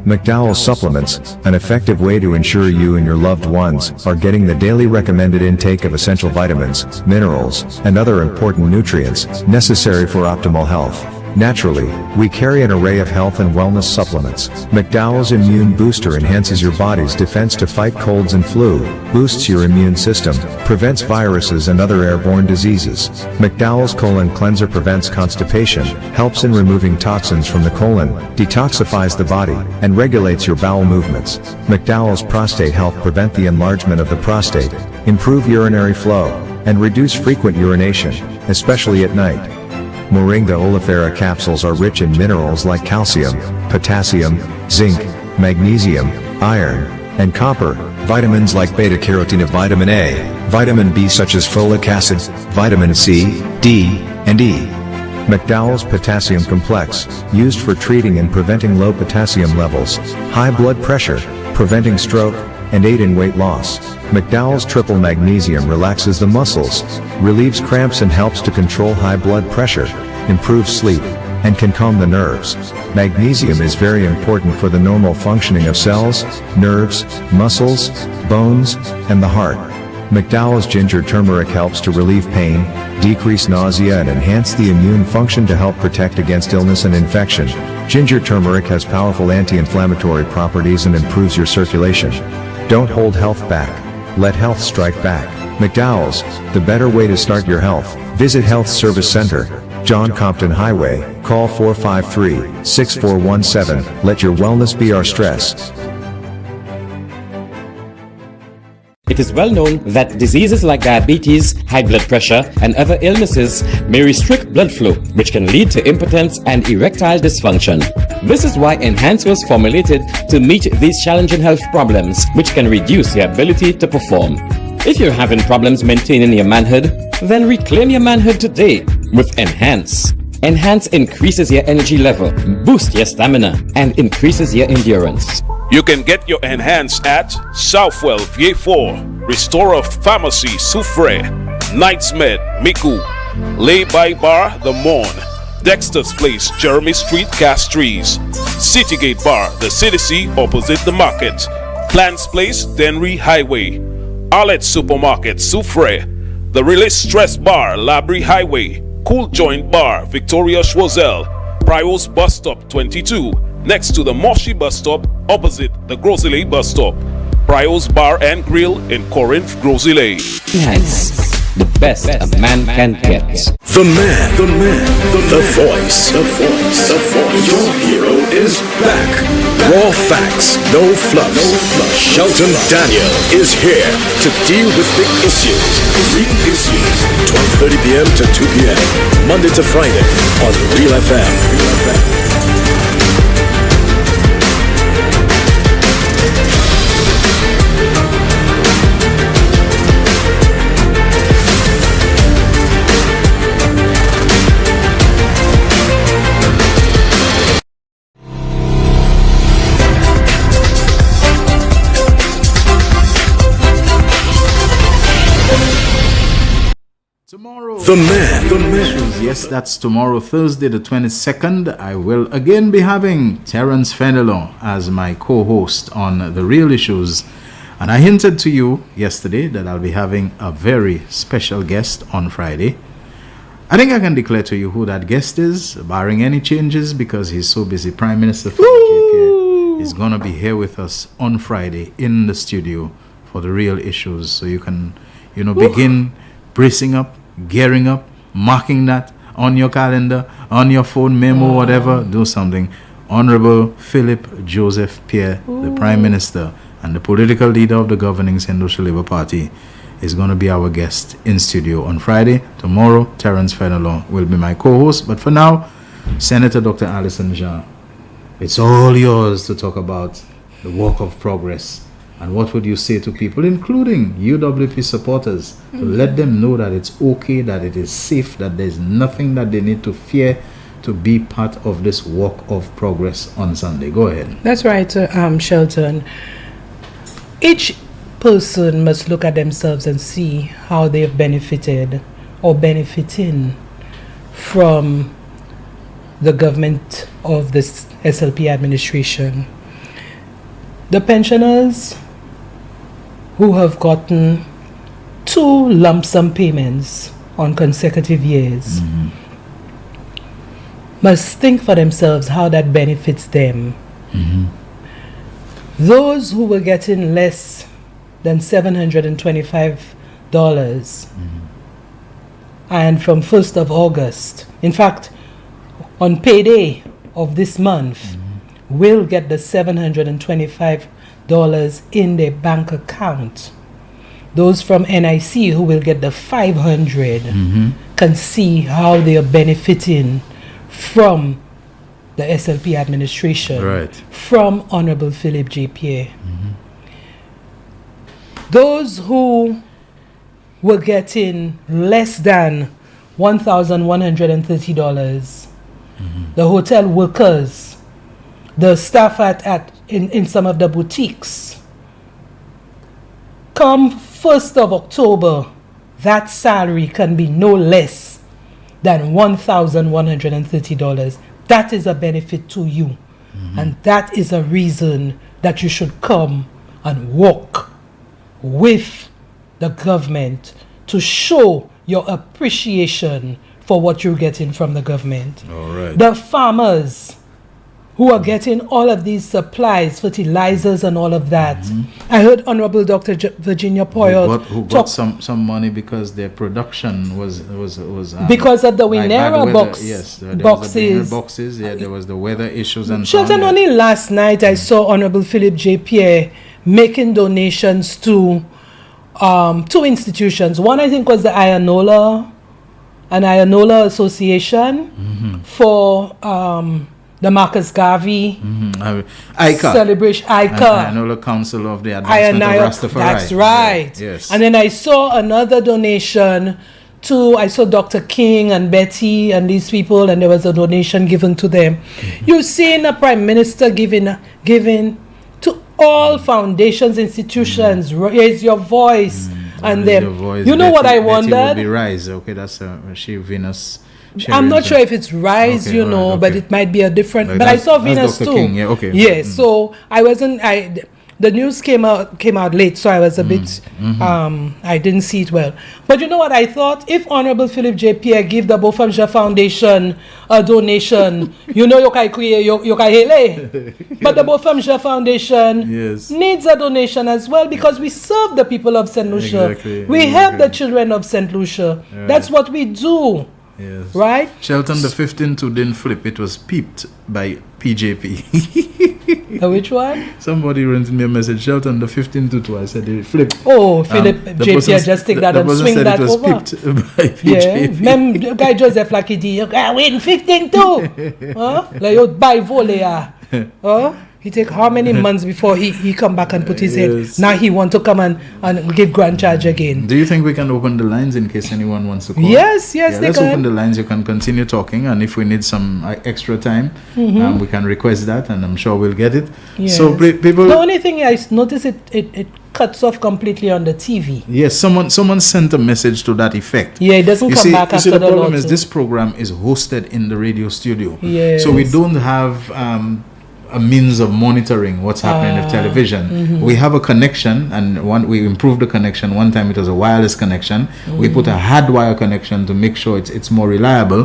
McDowell Supplements, an effective way to ensure you and your loved ones are getting the daily recommended intake of essential vitamins, minerals, and other important nutrients necessary for optimal health. Naturally, we carry an array of health and wellness supplements. McDowell's Immune Booster enhances your body's defense to fight colds and flu, boosts your immune system, prevents viruses and other airborne diseases. McDowell's Colon Cleanser prevents constipation, helps in removing toxins from the colon, detoxifies the body, and regulates your bowel movements. McDowell's Prostate Health prevent the enlargement of the prostate, improve urinary flow, and reduce frequent urination, especially at night. Moringa oleifera capsules are rich in minerals like calcium, potassium, zinc, magnesium, iron, and copper, vitamins like beta-carotene of vitamin A, vitamin B such as folic acid, vitamin C, D, and E. McDowell's Potassium Complex, used for treating and preventing low potassium levels, high blood pressure, preventing stroke, and aid in weight loss. McDowell's Triple Magnesium relaxes the muscles, relieves cramps and helps to control high blood pressure, improves sleep, and can calm the nerves. Magnesium is very important for the normal functioning of cells, nerves, muscles, bones, and the heart. McDowell's Ginger Turmeric helps to relieve pain, decrease nausea and enhance the immune function to help protect against illness and infection. Ginger turmeric has powerful anti-inflammatory properties and improves your circulation. Don't hold health back. Let health strike back. McDowell's, the better way to start your health. Visit Health Service Center, John Compton Highway, call 453-6417. Let your wellness be our stress. It is well known that diseases like diabetes, high blood pressure, and other illnesses may restrict blood flow, which can lead to impotence and erectile dysfunction. This is why Enhance was formulated to meet these challenging health problems, which can reduce your ability to perform. If you're having problems maintaining your manhood, then reclaim your manhood today with Enhance. Enhance increases your energy level, boosts your stamina, and increases your endurance. You can get your Enhance at Southwell VA4, Restorer Pharmacy Soufre, Knights Med Miku, Lay by Bar The Morn, Dexter's Place Jeremy Street Castries, Citygate Bar The City opposite the market, Plants Place Denry Highway, Arlette Supermarket Soufre, The Release Stress Bar Labrie Highway, Cool Joint Bar Victoria Schwazel, Prios Bus Stop 22, next to the Moshi Bus Stop opposite the Grosley Bus Stop. Prios Bar and Grill in Corinth, Grosley. Enhance, the best a man can get. The man, the voice. Your hero is back. Raw facts, no fluff. Shelton Daniel is here to deal with the issues. Real issues. 12:30 p.m. to 2 p.m. Monday to Friday on Real FM. Tomorrow, the man. Yes, that's tomorrow, Thursday, the 22nd. I will again be having Terence Fenelon as my co-host on The Real Issues. And I hinted to you yesterday that I'll be having a very special guest on Friday. I think I can declare to you who that guest is, barring any changes, because he's so busy. Prime Minister Philip JPA is going to be here with us on Friday in the studio for The Real Issues. So you can, begin bracing up, gearing up, marking that on your calendar, on your phone, memo, whatever, do something. Honorable Philip Joseph Pierre, the Prime Minister and the political leader of the governing Industrial Labour Party, is going to be our guest in studio on Friday. Tomorrow, Terence Fenelon will be my co-host. But for now, Senator Dr. Alison Jean, it's all yours to talk about the walk of progress. And what would you say to people, including UWP supporters, to let them know that it's okay, that it is safe, that there's nothing that they need to fear to be part of this walk of progress on Sunday? Go ahead. That's right, Shelton. Each person must look at themselves and see how they have benefited or benefiting from the government of this SLP administration. The pensioners who have gotten 2 lump sum payments on consecutive years must think for themselves how that benefits them. Those who were getting less than $725 and from 1st of August, in fact, on payday of this month, will get the $725 in their bank account. Those from NIC who will get the $500 can see how they are benefiting from the SLP administration, right, from Honorable Philip JPA. Those who were getting less than $1,130, the hotel workers, the staff in some of the boutiques, come 1st of October, that salary can be no less than $1,130. That is a benefit to you. And that is a reason that you should come and walk with the government to show your appreciation for what you're getting from the government. All right. The farmers who are getting all of these supplies, fertilizers and all of that. I heard Honorable Dr. Virginia Poyot who got some money because their production was because of the Winera box. Yes, there boxes. was the boxes. Yeah, there was the weather issues and Shelton, only last night I saw Honorable Philip J. Pierre making donations to two institutions. One, I think, was the Ionola Association for the Marcus Garvey celebration. Ionola Council of the Advancement of Rastafari. That's right. Yes. And then I saw another donation I saw Dr. King and Betty and these people, and there was a donation given to them. You've seen a prime minister giving to all foundations, institutions, raise your voice. And then, you know Betty, what I wondered? Betty will be Rise. Okay, that's she Venus. I'm not sure if it's Rise, okay, right, but it might be a different. But I saw Venus Dr. too. King, yeah, okay. Yes, so I wasn't. The news came out late, so I was a bit. I didn't see it well. But you know what I thought? If Honorable Philip J. Pierre give the Bofamja Foundation a donation, you can hele. But the Bofamja Foundation needs a donation as well, because we serve the people of St. Lucia. Exactly. We help the children of St. Lucia. Right. That's what we do. Yes. Right? Shelton, the 15-2 didn't flip. It was peeped by PJP. Which one? Somebody sent me a message. Shelton, the 15-2. I said it flipped. Oh, Philip JP just take that and swing that over. It was peeped by PJP. Yeah. Guy Joseph Lakidi, win 15-2. Like you buy volley. He take how many months before he come back and put his head? Now he want to come and give grand charge again. Do you think we can open the lines in case anyone wants to call? Yes, let's open the lines. You can continue talking, and if we need some extra time, we can request that, and I'm sure we'll get it. Yes. So people. The only thing I notice it cuts off completely on the TV. Yes, someone sent a message to that effect. Yeah, it doesn't come back after the problem Lotto. is this program is hosted in the radio studio. Yes. So we don't have a means of monitoring what's happening with television. We have a connection, and we improved the connection. One time it was a wireless connection. We put a hardwire connection to make sure it's more reliable.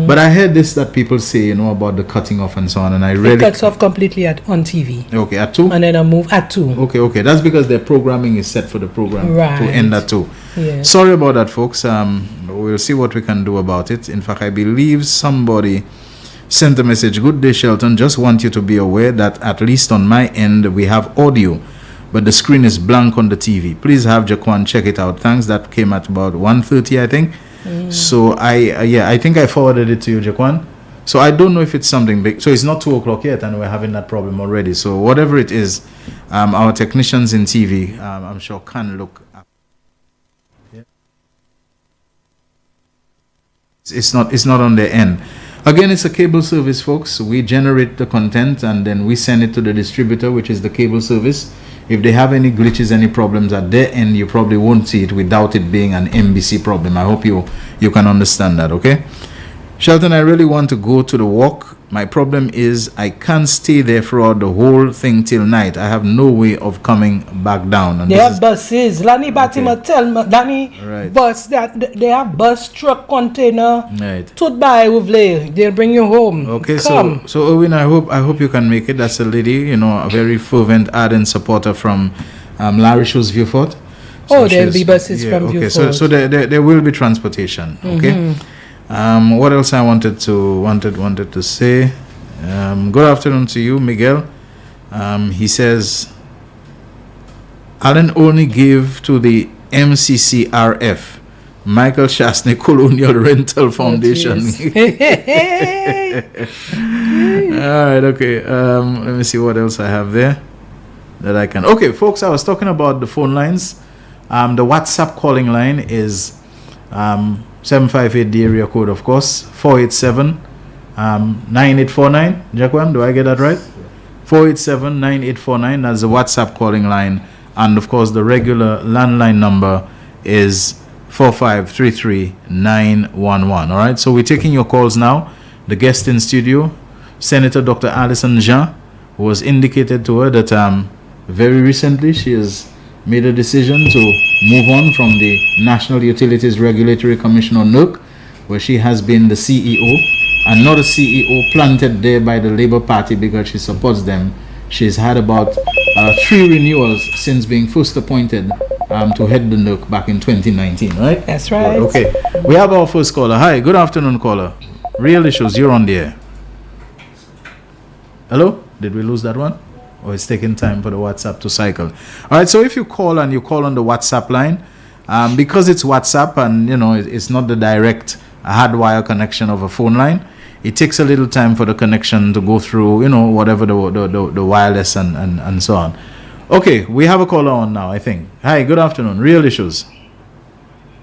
But I heard this that people say, about the cutting off and so on, and it cuts off completely on TV. Okay, at 2? And then I move at 2. Okay. That's because their programming is set for the program to end at 2. Yes. Sorry about that, folks. We'll see what we can do about it. In fact, I believe somebody sent a message. Good day, Shelton. Just want you to be aware that at least on my end we have audio, but the screen is blank on the TV. Please have Jaquan check it out. Thanks. That came at about 1:30, I think. So I think I forwarded it to you, Jaquan. So I don't know if it's something big. So it's not 2:00 yet, and we're having that problem already. So whatever it is, our technicians in TV, I'm sure, can look up. It's not on their end. Again, it's a cable service, folks. We generate the content and then we send it to the distributor, which is the cable service. If they have any glitches, any problems at their end, you probably won't see it without it being an MBC problem. I hope you can understand that, okay? Shelton, I really want to go to the walk. My problem is I can't stay there throughout the whole thing till night. I have no way of coming back down. And they have buses. Lani Batima tell me, Lani, bus, they have bus, truck, container. Right. Tout by Uvle. They'll bring you home. Okay, Come. so Owen, I hope you can make it. That's a lady, a very fervent, ardent supporter from Larry Shaw's Viewfort. So there'll be buses from Viewfort. Okay, so there will be transportation. Okay. What else I wanted to say? Good afternoon to you, Miguel. He says Allen only gave to the MCCRF, Michael Shastney Colonial Rental Foundation. All right, okay. Let me see what else I have there that I can. Okay, folks, I was talking about the phone lines. The WhatsApp calling line is 758, the area code, of course, 487-9849. Jaquan, do I get that right? 487-9849. That's the WhatsApp calling line. And, of course, the regular landline number is 4533-911. All right, so we're taking your calls now. The guest in studio, Senator Dr. Alison Jean, who was indicated to her that very recently she has made a decision to move on from the National Utilities Regulatory Commission, or NUC, where she has been the CEO, and not a CEO planted there by the Labour Party because she supports them. She's had about 3 renewals since being first appointed to head the NUC back in 2019, right? That's right. Okay, we have our first caller. Hi, good afternoon, caller. Real Issues, you're on the air. Hello? Did we lose that one? or it's taking time for the WhatsApp to cycle. All right, so if you call on the WhatsApp line, because it's WhatsApp and it's not the direct hardwire connection of a phone line, it takes a little time for the connection to go through, whatever the wireless and so on. Okay, we have a caller on now, I think. Hi, good afternoon. Real Issues.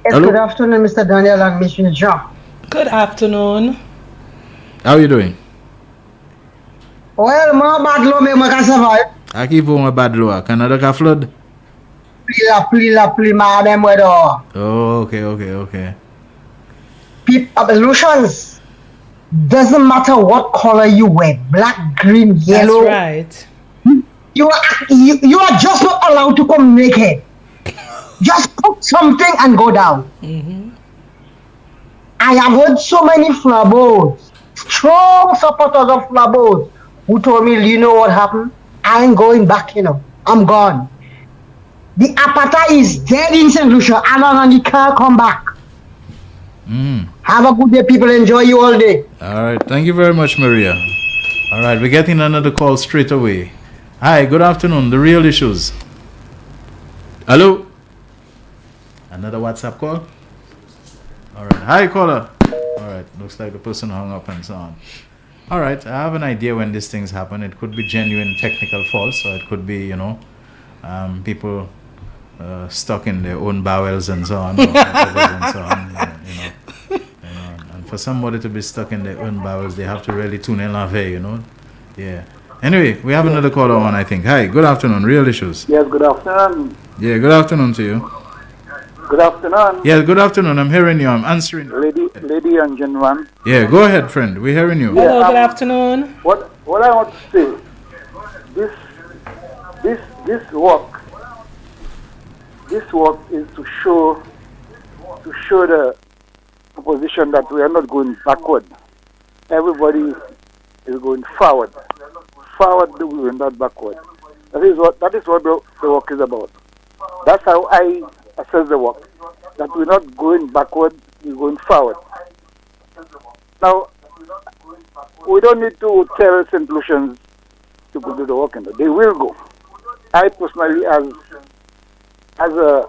Yes, hello. Good afternoon, Mr. Daniel and Mr. John. Good afternoon. How are you doing? Well, my bad law make me survive. I keep on a bad law. Canada ka flood? Please, madam, weather. Oh, okay. Solutions. Doesn't matter what color you wear, black, green, yellow. That's right. You are just not allowed to come naked. Just put something and go down. Mm-hmm. I have heard so many flabos, strong supporters of flabos, who told me, you know what happened? I ain't going back, I'm gone. The appetite is dead in St. Lucia, and you can't come back. Have a good day, people. Enjoy you all day. All right. Thank you very much, Maria. All right. We're getting another call straight away. Hi. Good afternoon. The Real Issues. Hello. Another WhatsApp call. All right. Hi, caller. All right. Looks like the person hung up and so on. All right. I have an idea when these things happen. It could be genuine technical faults, or it could be, people stuck in their own bowels and so on, and so on. And for somebody to be stuck in their own bowels, they have to really tune in la veille, Yeah. Anyway, we have another caller on, I think. Hi, good afternoon. Real Issues. Yes, good afternoon. Yeah, good afternoon to you. Good afternoon. Yeah, good afternoon. I'm hearing you. I'm answering. Lady and gentleman. Yeah, go ahead, friend. We're hearing you. Hello, good afternoon. What I want to say, this work is to show the opposition that we are not going backward. Everybody is going forward. Forward, we are not backward. That is what the work is about. That's how I assess the work. That we're not going backward, we're going forward. Now, we don't need to tell St. Lucians to go do the work. They will go. I personally, as a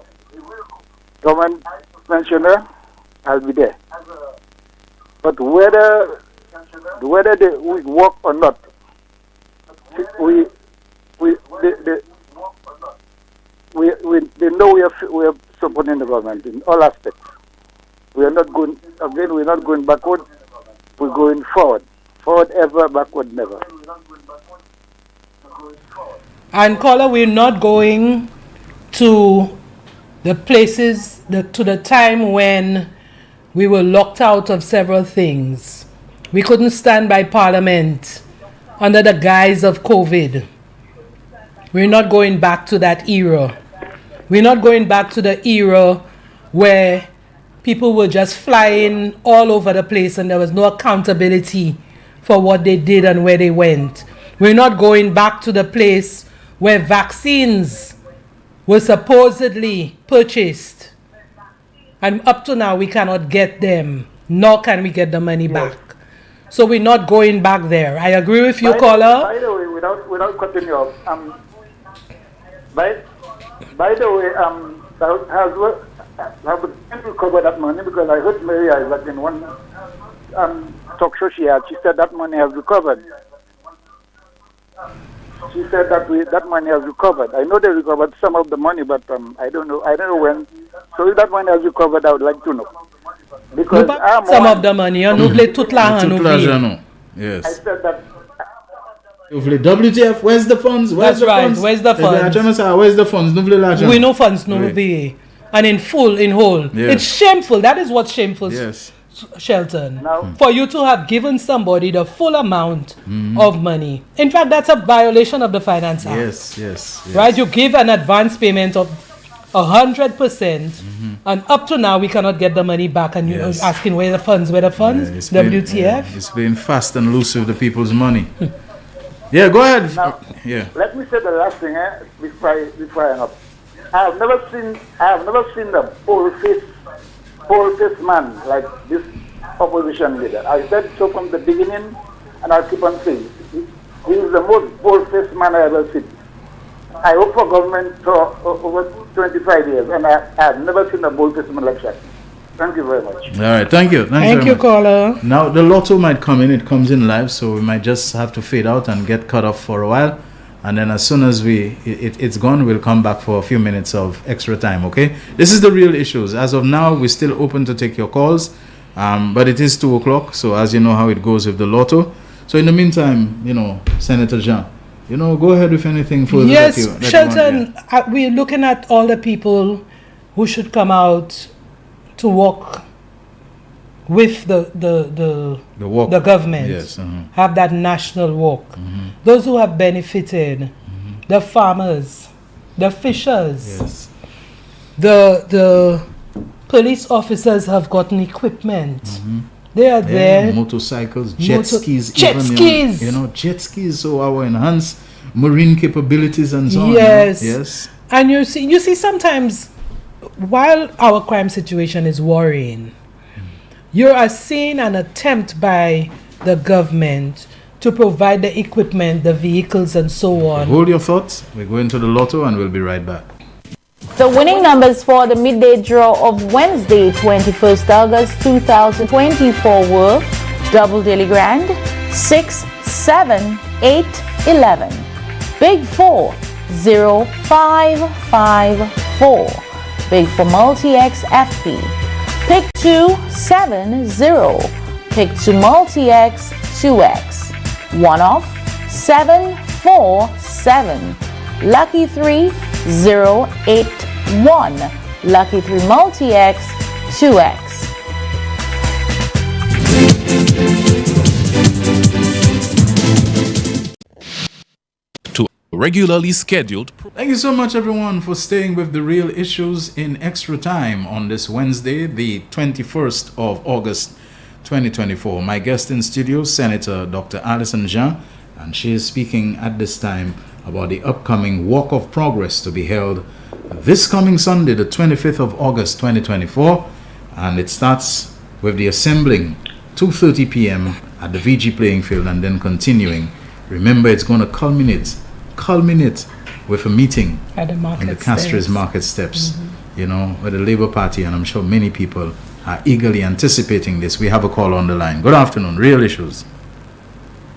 government pensioner, I'll be there. But whether they will work or not, they know we are supporting the government in all aspects. We are not going again. We're not going backward. We're going forward. Forward ever, backward never. And caller, we're not going to the places, to the time when we were locked out of several things. We couldn't stand by Parliament under the guise of COVID. We're not going back to that era. We're not going back to the era where people were just flying all over the place and there was no accountability for what they did and where they went. We're not going back to the place where vaccines were supposedly purchased, and up to now we cannot get them, nor can we get the money back. So we're not going back there. I agree with you, caller. By the way, without cutting you off, by the way, have we recovered that money? Because I heard Mary Isaac in one talk show she had. She said that money has recovered. She said that money has recovered. I know they recovered some of the money, but I don't know when. So if that money has recovered, I would like to know. Because some of the money, on oublie toute l'argent. Yes. I said that. WTF, where's the funds? That's right. Where's the funds? Where's the funds? We no funds, no be. And in full, in whole. Yes. It's shameful. That is what's shameful. Yes. Shelton, for you to have given somebody the full amount of money. In fact, that's a violation of the Finance Act. Yes. Right? You give an advance payment of 100%, and up to now we cannot get the money back, and you're asking where the funds? Yeah, WTF? It's playing fast and loose with the people's money. Yeah, go ahead. Now, let me say the last thing before I hang up. I have never seen a pole-faced man like this opposition leader. I said so from the beginning, and I'll keep on saying it. He's the most bold-faced man I ever seen. I work for government for over 25 years, and I have never seen a bold-faced man like that. Thank you very much. All right, thank you. Thank you, caller. Now, the Lotto might come in. It comes in live, so we might just have to fade out and get cut off for a while. And then as soon as it's gone, we'll come back for a few minutes of extra time, okay? This is the real issues. As of now, we're still open to take your calls, but it is 2 o'clock, so as you know how it goes with the Lotto. So in the meantime, Senator Jean, go ahead with anything further. Yes, Shelton, we're looking at all the people who should come out to walk with the government, yes, have that national walk. Those who have benefited, the farmers, the fishers, yes. the police officers have gotten equipment. They are there. Motorcycles, jet skis, jet skis. Jet skis, so our enhanced marine capabilities and so on. Yes. Yes. And you see sometimes while our crime situation is worrying, you are seeing an attempt by the government to provide the equipment, the vehicles, and so on. Hold your thoughts. We're going to the Lotto and we'll be right back. The winning numbers for the midday draw of Wednesday, 21st August 2024 were Double Daily Grand, 6, 7, 8, 11. Big 4, 0, 5, 5, 4. Big for Multi-X FP. Pick 2, 7, 0. Pick 2 Multi-X 2X. One off, 7, 4, 7. Lucky 3, 0, 8, 1. Lucky 3 Multi-X 2X. Regularly scheduled. Thank you so much, everyone, for staying with the real issues in extra time on this Wednesday, the 21st of August 2024. My guest in studio, Senator Dr. Alison Jean, and she is speaking at this time about the upcoming Walk of Progress to be held this coming Sunday, the 25th of August 2024, and it starts with the assembling 2:30 p.m. at the VG playing field and then continuing. Remember, it's going to culminate with a meeting at the market in the Castries Market Steps, with the Labour Party, and I'm sure many people are eagerly anticipating this. We have a call on the line. Good afternoon, Real Issues.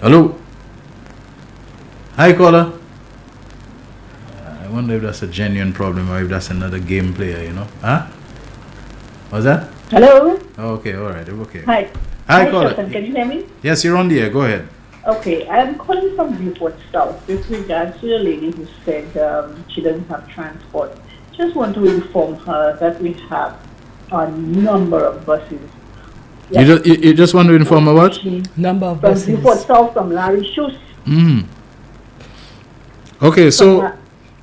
Hello. Hi, caller. I wonder if that's a genuine problem or if that's another game player, Huh? What's that? Hello. Oh, okay, all right, okay. Hi. Hi, caller. Shelton, can you hear me? Yes, you're on the air. Go ahead. Okay, I'm calling from Newport South with regards to the lady who said she doesn't have transport. Just want to inform her that we have a number of buses. Yes. You just want to inform her what? Number of from buses. Newport South from Larry Schuss. Okay, so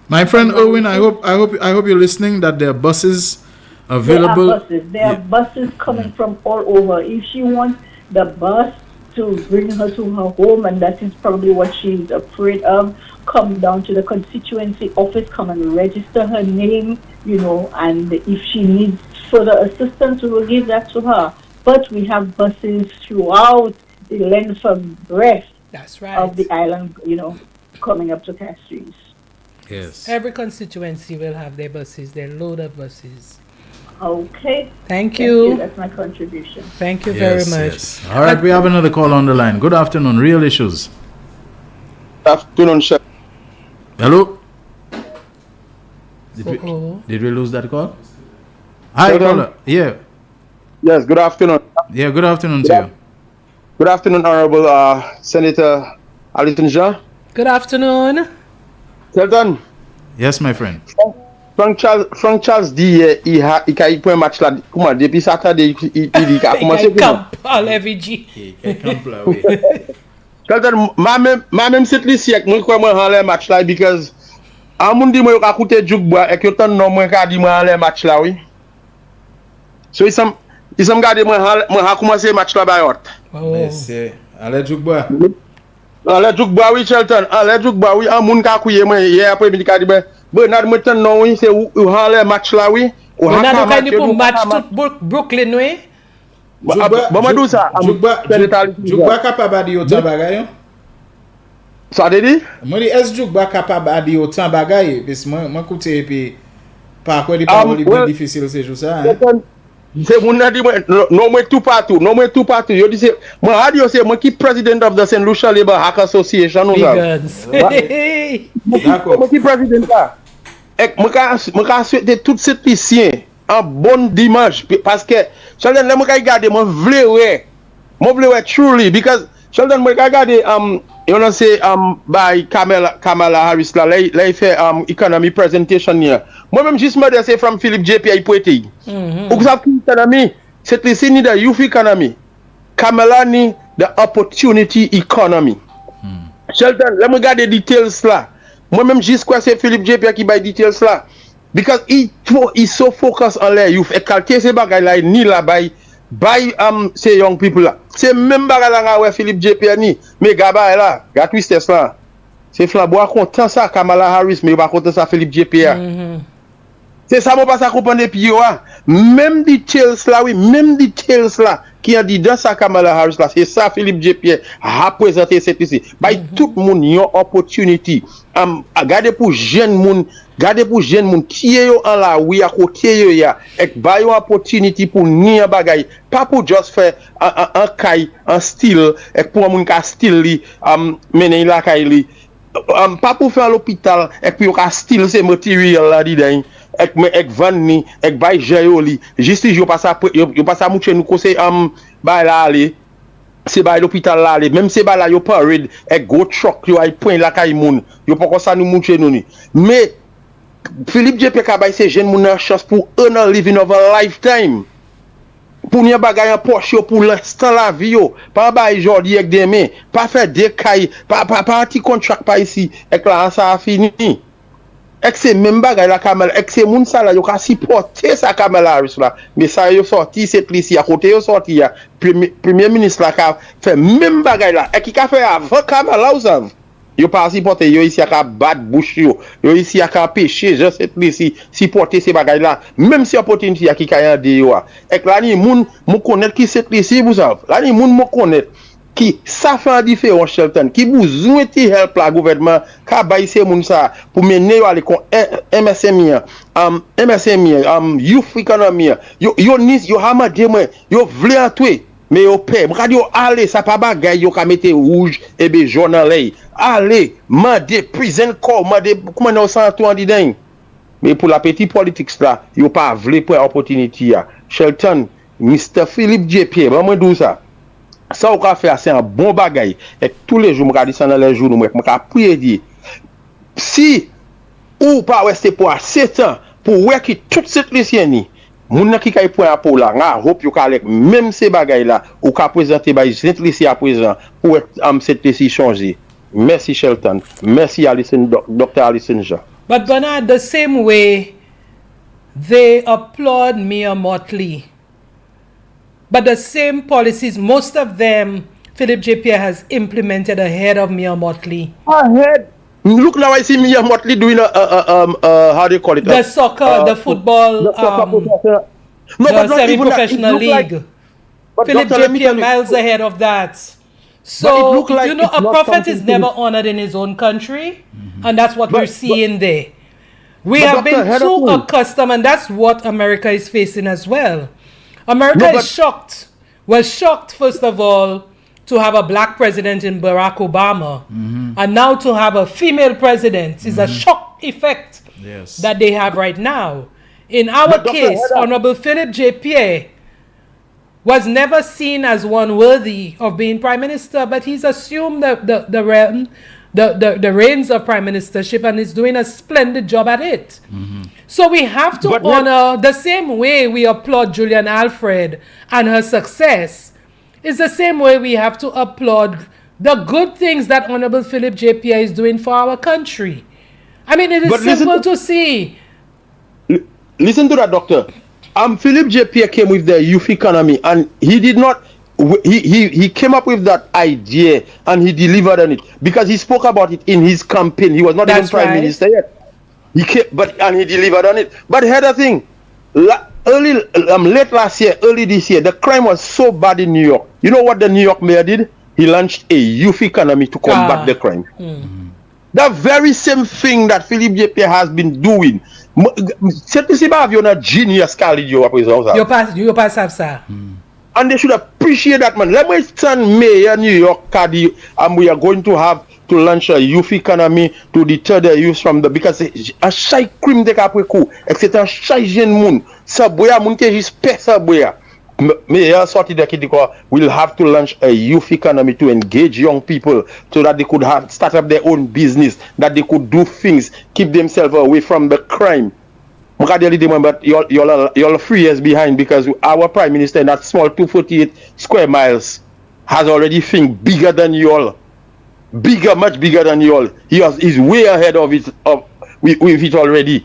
my friend Owen, I hope you're listening. That there are buses available. There are buses coming from all over. If she wants the bus to bring her to her home, and that is probably what she's afraid of, come down to the constituency office, come and register her name, and if she needs further assistance, we will give that to her. But we have buses throughout the length and breadth of the island, coming up to Castries. Yes. Every constituency will have their buses, their load of buses. Okay. Thank you. That's my contribution. Thank you very much. Yes. All right, we have another call on the line. Good afternoon, Real Issues. Good afternoon, sir. Hello. Did we lose that call? Hi, caller. Yeah. Yes. Good afternoon. Yeah. Good afternoon to you. Good afternoon, Honorable Senator Alison Jean. Good afternoon. Shelton. Yes, my friend. Frank Charles dit il caille pour un match là comment depuis Saturday il a commencé camp à l'FG. Camp là oui. Shelton même cette liste moi quoi moi en les match là because a moun di moi ka coûter jugbois et que tant non moi ka di moi en les match là oui. So ils sont garder moi a commencé match là ba yot. Mais c'est allez jugbois. Allez jugbois oui Shelton, allez jugbois oui a moun ka couiller moi hier après midi ka di Bernard maintenant non oui c'est où le match là oui Bernard ka pour match tout Brooklyn oui bon madou ça jugba capable di autant bagay Sa de di? Mwen di es jukba kapab adi otan bagay, pis mwen koute epi pa kwe di pa woli bi difisil se jou sa. Se moun nan di mwen, non mwen tou patou, yo di se, mwen adi yo se, mwen ki president of the St. Lucia Labour Hack Association nou sa. Mwen ki president la. Ek mwen ka souete tout set lisyen an bon dimaj, paske Shelton mwen ka gade mwen vle we truly, because Shelton mwen ka gade you know say by Kamala Harris la lay fe economy presentation here. Mwen menm jis mwen de se from Philip J.P. ay pwete. Ou sav ki economy, set lisyen ni the youth economy. Kamala ni the opportunity economy. Shelton, le mwen gade details la. Mwen menm jis kwa se Philip J.P. ki bay details la. Because he so focus on le youth. E kalte se bagay la ni la bay se young people la. Se menm bagay la nga we Philip J.P. ni. Me gaba la, ga twistes la. Se flabo a kontan sa Kamala Harris, me yo ba kontan sa Philip J.P. ya. Se sa mwen pa sa kompande pi yo a. Menm details la ki an di dan sa Kamala Harris la. Se sa Philip J.P. a prezente set isi. Bay tout moun yon opportunity. Gade pou jen moun kiye yo an la ou ya kote yo ya, ek bay yo opportunity pou ni an bagay, pa pou just fe an kay, an stil, ek pou an moun ka stil li, menen la kay li, pa pou fe an l'hopital, ek pou yo ka stil se material la di den, ek van ni, ek bay jayo li, jistij yo pasa mouche nou kose bay la ale, se bay l'hopital la ale, même se bay la yo parade, ek go truck yo ay point la kay moun, yo poko sa nou mouche nou ni. Me, Philip J.P. kabay se jen moun nan chans pou earn a living of a lifetime. Pou nye bagay an poche yo pou l'instant la vi yo, pa bay jordi ek deme, pa fe dekay, pa anti contract pa isi, ek la an sa a fini. Ek se men bagay la Kamala, ek se moun sa la yo ka sipote sa Kamala Harris la. Me sa yo sorti set lisi a kote yo sorti ya. Premier ministre la ka fe men bagay la. Ek ki ka fe avan Kamala ou sav. Yo pa sipote yo isi a ka bad bouch yo. Yo isi a ka peche je set lisi sipote se bagay la. Mem si opportunity a ki kayan de yo a. Ek la ni moun mou konet ki set lisi ou sav. La ni moun mou konet ki sa fan diferent Shelton, ki bouzou eti help la gouvernement, ka bay se moun sa, pou mene yo ale kon MSME, youth economy, yo hama de mwen, yo vle atwe, me yo pe, mkade yo ale, sa pa bagay yo ka mete rouge, ebe jonan ley, ale, mande prison call, mande, kouman yo san tou an di den, me pou la peti politics la, yo pa vle pou opportunity ya. Shelton, Mr. Philip J.P., mwen dou sa, sa ou ka fe ase an bon bagay, ek tou le jou mka di san nan le jou nou mka priye di, si ou pa weste pou a 7 an, pou weki tout set lisyen ni, moun nan ki kay pou an pou la, nga hop yo ka lek, mem se bagay la, ou ka prezante bay set lisyen aprezen, pou wek set lisyen chanje. Merci Shelton, merci Dr. Alison Jean. But Bernard, the same way, they applaud Mia Motley. But the same policies, most of them, Philip J.P. has implemented ahead of Mia Motley. Ahead? Look now, I see Mia Motley doing how do you call it? The soccer, the football, the semi-professional league. Philip J.P. miles ahead of that. So, like, you know, a prophet is never honored in his own country, and that's what we're seeing there. We have been too accustomed, and that's what America is facing as well. America is shocked. Well, shocked, first of all, to have a black president in Barack Obama. And now to have a female president is a shock effect that they have right now. In our case, Honorable Philip J.P. was never seen as one worthy of being prime minister, but he's assumed the reins of prime ministership and is doing a splendid job at it. So we have to honor the same way we applaud Julian Alfred and her success. Is the same way we have to applaud the good things that Honorable Philip J.P. is doing for our country. I mean, it is simple to see. Listen to that, doctor. Philip J.P. came with the youth economy, and he did not. He came up with that idea and he delivered on it because he spoke about it in his campaign. He was not even prime minister yet. He came, and he delivered on it. But here's the thing: late last year, early this year, the crime was so bad in New York. You know what the New York mayor did? he launched a youth economy to combat the crime. The very same thing that Philip J.P. has been doing. C'est possible d'avoir un genius Carlidio à présent. You pass have ça. And they should appreciate that, man. Let me stand mayor New York, Cardi, and we are going to have to launch a youth economy to deter the youth from the, because a shy crime de caprico, etc. Shy jeune moun, saboya moun te jis pe saboya. Mayor sorti de Kidiko will have to launch a youth economy to engage young people so that they could have start up their own business, that they could do things, keep themselves away from the crime. But you're 3 years behind because our prime minister in that small 248 square miles has already think bigger than you all. Bigger, much bigger than you all. He's way ahead of it with it already.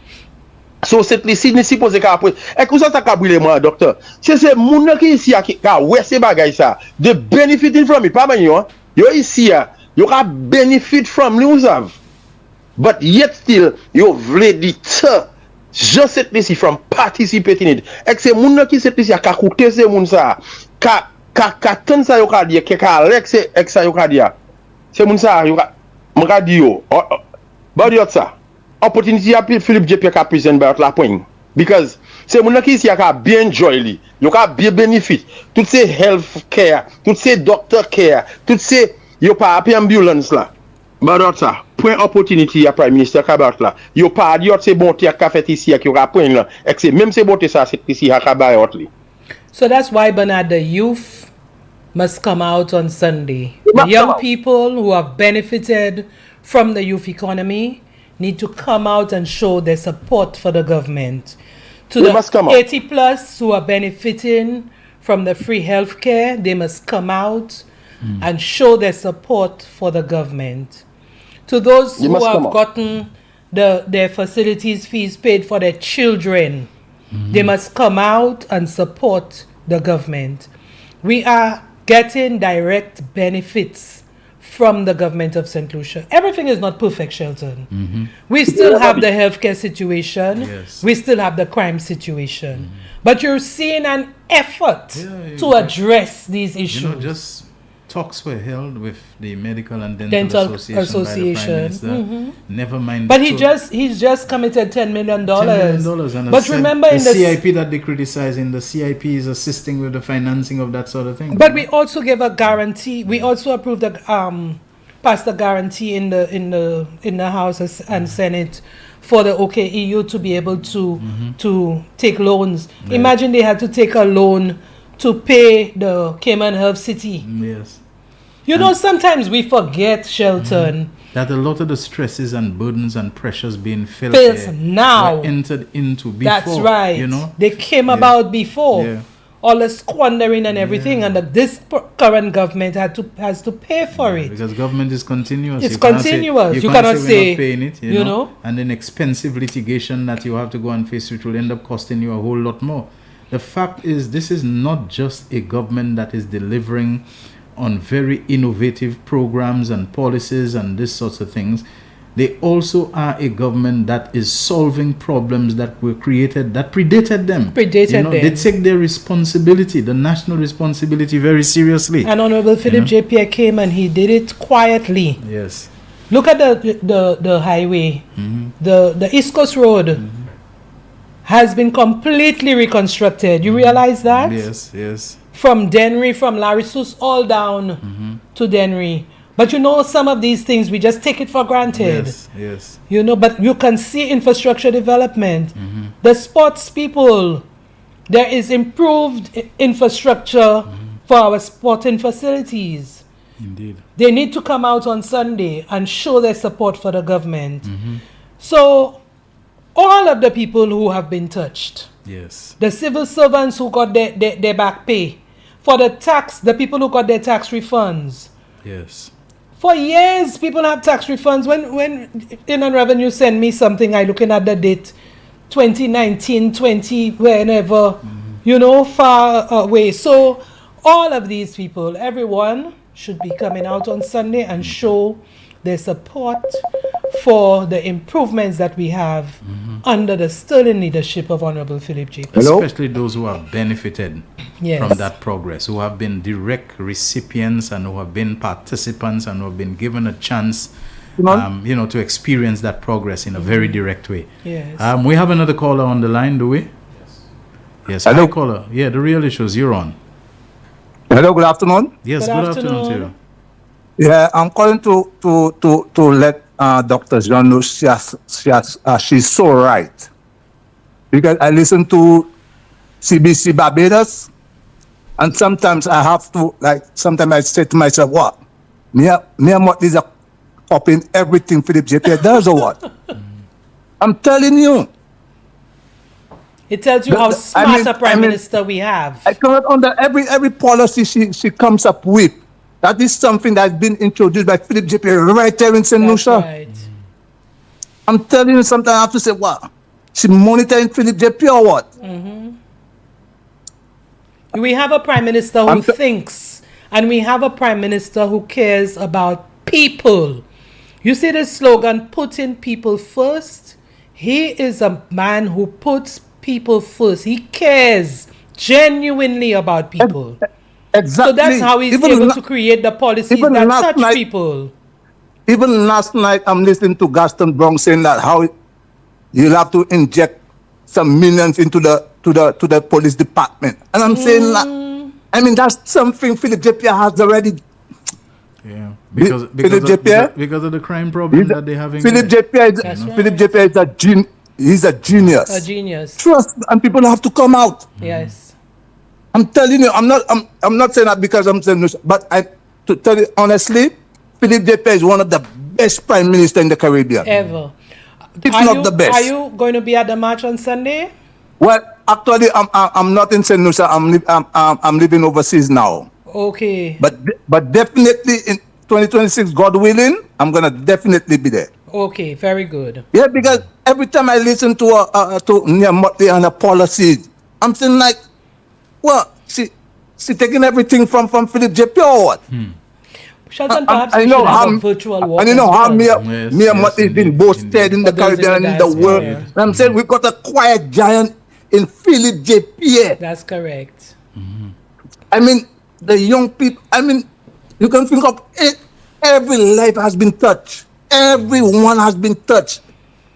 So c'est les signes supposé qu'après et que ça t'a brûlé moi docteur. C'est moun qui ici qui ouais ces bagay ça. The benefiting from it pas man yo. Yo ici you can benefit from news have. But yet still you vle deter just cette ici from participating in it. Et c'est moun qui cette ici ka coûter ces moun ça. Ka tan ça yo ka dire que ka Alex ex ça yo ka dire. C'est moun ça yo ka m'ka di yo. Ba di ça. Opportunity à Philippe J.P. ka present by la point because c'est mon qui ici a bien enjoy li yo ka bien benefit tout ces health care tout ces doctor care tout ces yo pa apé ambulance là about ça point opportunity à prime minister ka about là yo pa di c'est bon ti ka fait ici qui ka point là et c'est même c'est bon ça c'est ici a ka ba li. So that's why Bernard, the youth must come out on Sunday. The young people who have benefited from the youth economy need to come out and show their support for the government. To the 80 plus who are benefiting from the free health care, they must come out and show their support for the government. To those who have gotten their facilities fees paid for their children, they must come out and support the government. We are getting direct benefits from the government of St. Lucia. Everything is not perfect, Shelton. We still have the healthcare situation. Yes. We still have the crime situation. But you're seeing an effort to address these issues. You know, just talks were held with the Medical and Dental Association. By the Prime Minister. Never mind. But he's just committed $10 million. $10 million. And but remember the in the CIP that they criticizing, the CIP is assisting with the financing of that sort of thing. But we also gave a guarantee. We also approved the passed a guarantee in the House and Senate for the OKEU to be able to take loans. Yeah. Imagine they had to take a loan to pay the Cayman Health City. Yes. You know, sometimes we forget, Shelton, that a lot of the stresses and burdens and pressures being felt now were entered into before. That's right. You know, they came about before. All the squandering and everything, and this current government has to pay for it. Because government is continuous. It's continuous. You cannot say, we're not paying it, you know, and then expensive litigation that you have to go and face, which will end up costing you a whole lot more. The fact is, this is not just a government that is delivering on very innovative programs and policies and these sorts of things. They also are a government that is solving problems that were created, that predated them. They take their responsibility, the national responsibility, very seriously. And Honorable Philip J.P. came and he did it quietly. Yes. Look at the highway. The East Coast Road has been completely reconstructed. You realize that? Yes, yes. From Dennery, from Larissus, all down to Dennery. But you know, some of these things, we just take it for granted. Yes, yes. You know, but you can see infrastructure development. The sports people, there is improved infrastructure for our sporting facilities. Indeed. They need to come out on Sunday and show their support for the government. So, all of the people who have been touched, yes, the civil servants who got their back pay, for the people who got their tax refunds. Yes. For years, people have tax refunds. When Inland Revenue send me something, I looking at the date, 2019, 20, whenever, you know, far away. So all of these people, everyone should be coming out on Sunday and show their support for the improvements that we have under the sterling leadership of Honorable Philip J. Especially those who have benefited Yes. from that progress, who have been direct recipients and who have been participants and who have been given a chance, to experience that progress in a very direct way. Yes. We have another caller on the line, do we? Yes. Hello, caller. Yeah, the real issues. You're on. Hello, good afternoon. Yes, good afternoon to you. Yeah, I'm calling to let Dr. John know she's so right. Because I listen to CBC Barbados, and sometimes I have to, sometimes I say to myself, what? Me and what is a copying everything Philip J.P. does or what? I'm telling you. It tells you how smart a prime minister we have. I cannot under every policy she comes up with. That is something that's been introduced by Philip J.P. right there in St. Lucia. Right. I'm telling you, sometimes I have to say, what? She monitoring Philip J.P. or what? We have a prime minister who thinks, and we have a prime minister who cares about people. You see the slogan, putting people first? He is a man who puts people first. He cares genuinely about people. Exactly. So that's how he's able to create the policies that touch people. Even last night, I'm listening to Gaston Brown saying that how you'll have to inject some millions into the police department. And I'm saying that, that's something Philip J.P. has already. Yeah, because of the crime problem that they have in Philip J.P. is a genius. He's a genius. A genius. Trust, and people have to come out. Yes. I'm telling you, I'm not saying that because I'm saying this, but to tell you honestly, Philip J.P. is one of the best prime minister in the Caribbean. Ever. If not the best. Are you going to be at the march on Sunday? Well, actually, I'm not in St. Lucia. I'm living overseas now. Okay. But definitely in 2026, God willing, I'm gonna definitely be there. Okay, very good. Yeah, because every time I listen to Nia Motley and her policies, I'm saying like, well, she taking everything from Philip J.P. or what? Shelton, perhaps we should have a virtual walk. And you know how Mia Motley has been boasted in the Caribbean and in the world. And I'm saying we've got a quiet giant in Philip J.P. That's correct. The young people, you can think of it, every life has been touched. Everyone has been touched.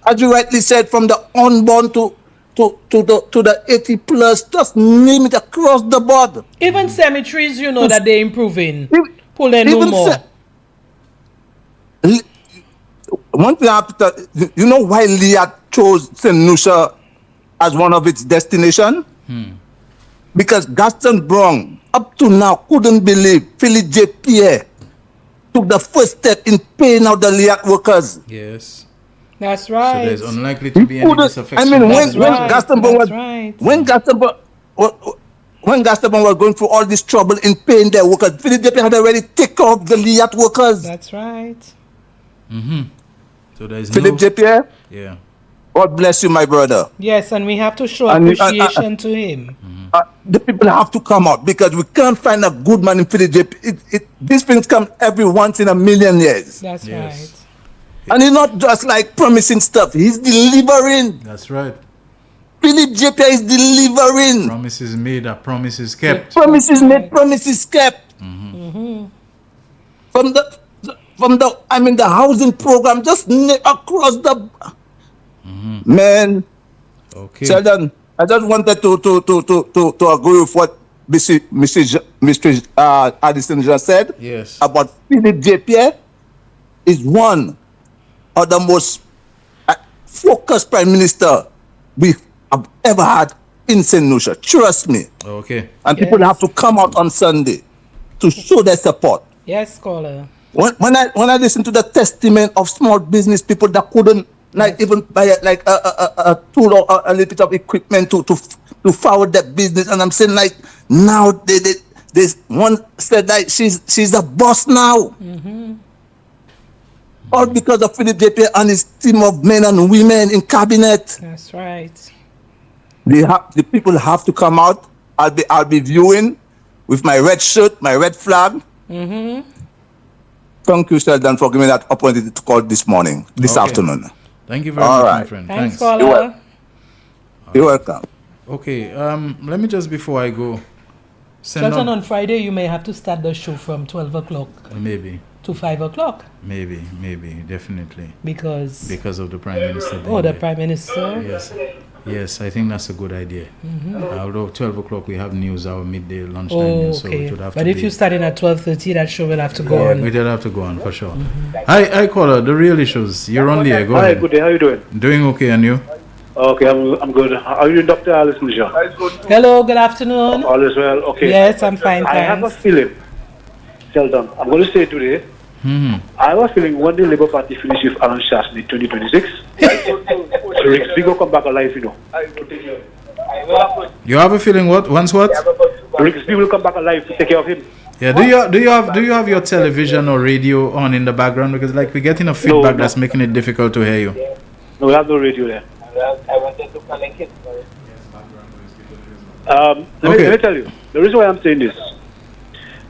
As you rightly said, from the unborn to the 80 plus, just name it across the board. Even cemeteries, that they're improving. Pulling no more. One thing I have to tell you, know why Leah chose St. Lucia as one of its destination? Because Gaston Brown, up to now, couldn't believe Philip J. Pierre took the first step in paying out the LIAT workers. Yes. That's right. So there's unlikely to be any disaffection. When Gaston Brown was going through all this trouble in paying their workers, Philip J. Pierre had already taken off the LIAT workers. That's right. So there's Philip J. Pierre? Yeah. God bless you, my brother. Yes, and we have to show appreciation to him. The people have to come out because we can't find a good man in Philip J. These things come every once in a million years. That's right. And he's not just like promising stuff, he's delivering. That's right. Philip J. Pierre is delivering. Promises made are promises kept. Promises made, promises kept. From the housing program, just across the man. Okay. Sheldon, I just wanted to agree with what Mr. Addison just said. Yes. About Philip J. Pierre is one of the most focused prime minister we have ever had in St. Lucia. Trust me. Okay. And people have to come out on Sunday to show their support. Yes, caller. When I listen to the testament of small business people that couldn't even buy a tool or a little bit of equipment to forward that business, and I'm saying now there's one said she's a boss now. All because of Philip J. Pierre and his team of men and women in cabinet. That's right. The people have to come out. I'll be viewing with my red shirt, my red flag. Thank you, Sheldon, for giving me that opportunity to call this afternoon. Thank you very much, my friend. Thanks, Thanks. caller. You're welcome. Okay, let me just, before I go, Shelton, on Friday, you may have to start the show from 12 o'clock. Maybe. To 5 o'clock. Maybe, definitely. Because of the Prime Minister. The Prime Minister? Yes, I think that's a good idea. Although 12 o'clock we have news, our midday lunchtime news, so it would have to But if you start in at 12:30, that show will have to go on. It will have to go on, for sure. Hi, caller, the real issues. You're on the air, go ahead. Hi, good day, how you doing? Doing okay, and you? Okay, I'm good. How are you, Dr. Alison Shaw? Hello, good afternoon. All is well, okay. Yes, I'm fine, I have a thanks. feeling, Sheldon, I'm going to say today, I have a feeling when the Labour Party finish with Alan Shasley 2026, Rigsby will come back alive, you know. You have a feeling what? Once what? Rigsby will come back alive to take care of him. Yeah, do you have your television or radio on in the background? Because like we're getting a feedback that's making it difficult to hear you. No, we have no radio there. I wanted to connect it. Let me tell you, the reason why I'm saying this,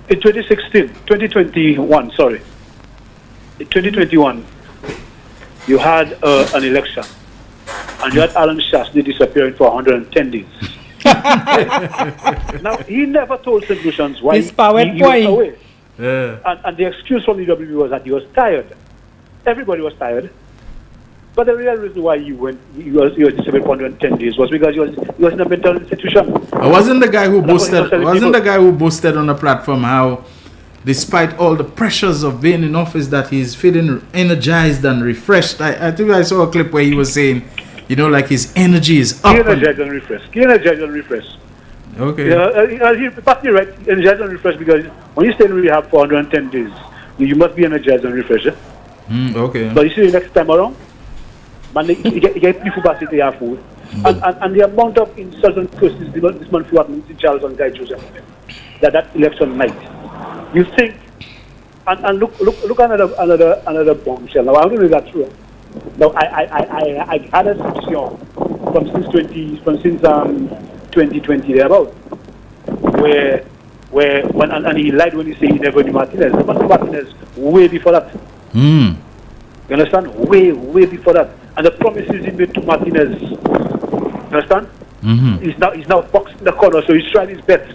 in 2021, in 2021, you had an election, and you had Alan Shasley disappearing for 110 days. Now, he never told St. Lucians why he was away. And the excuse from the WB was that he was tired. Everybody was tired. But the real reason why he was disabled for 110 days was because he was in a mental institution. Wasn't the guy who boasted on the platform how, despite all the pressures of being in office, that he's feeling energized and refreshed? I think I saw a clip where he was saying, like his energy is up. Energized and refreshed. Okay. You're partly right, energized and refreshed, because when you stay in rehab for 110 days, you must be energized and refreshed. Okay. But you see, the next time around, man, you get people back to their food. And the amount of insults and curses this man flew at Minister Charles and Guy Joseph that election night. You think, and look another bombshell. Now I don't know if that's true. Now I had a section from since 2020 thereabout, where when he lied when he said he never knew Martinez. He knew Martinez way before that. You understand? Way before that. And the promises he made to Martinez, you understand? He's now boxed in the corner, so he's trying his best.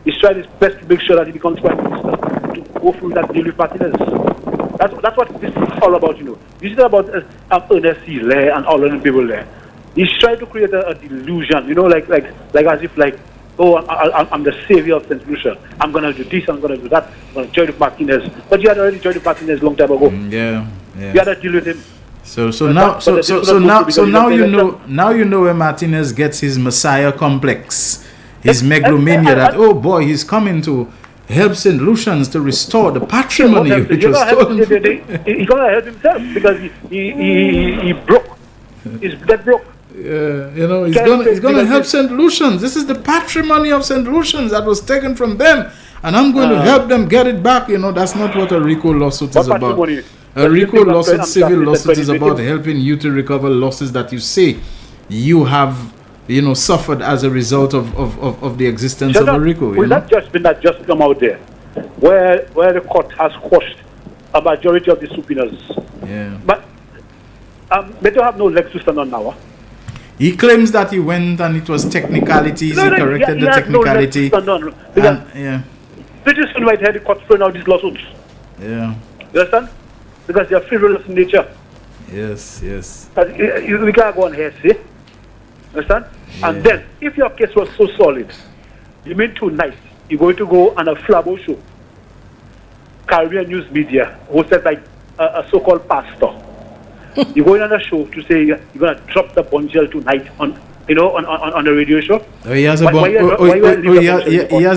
He's trying his best to make sure that he becomes Prime Minister, to go through that deal with Martinez. That's what this is all about, This is about Ernest Hilaire and all of the people there. He's trying to create a delusion, like as if I'm the savior of St. Lucia. I'm going to do this, I'm going to do that, I'm going to join with Martinez. But you had already joined with Martinez a long time ago. Yeah. You had to deal with him. So now you know where Martinez gets his Messiah complex, his megalomania that he's coming to help St. Lucians to restore the patrimony which was stolen. He's gonna help himself because he broke. He's dead broke. He's gonna help St. Lucians. This is the patrimony of St. Lucians that was taken from them, and I'm going to help them get it back. That's not what a RICO lawsuit is about. A RICO lawsuit, civil lawsuit, is about helping you to recover losses that you say you have, suffered as a result of the existence of a RICO. Will that judgment that just come out there, where the court has quashed a majority of the subpoenas? Yeah. But they don't have no legs to stand on now. He claims that he went and it was technicalities. He corrected the technicality. British might have the court throwing out these lawsuits. Yeah. You understand? Because they are frivolous in nature. Yes. We can't go on here, see? Understand? Yeah. And then, if your case was so solid, you mean tonight, you're going to go on a Flabo show, Caribbean News Media, hosted by a so-called pastor. You're going on a show to say you're going to drop the bombshell tonight on the radio show. He has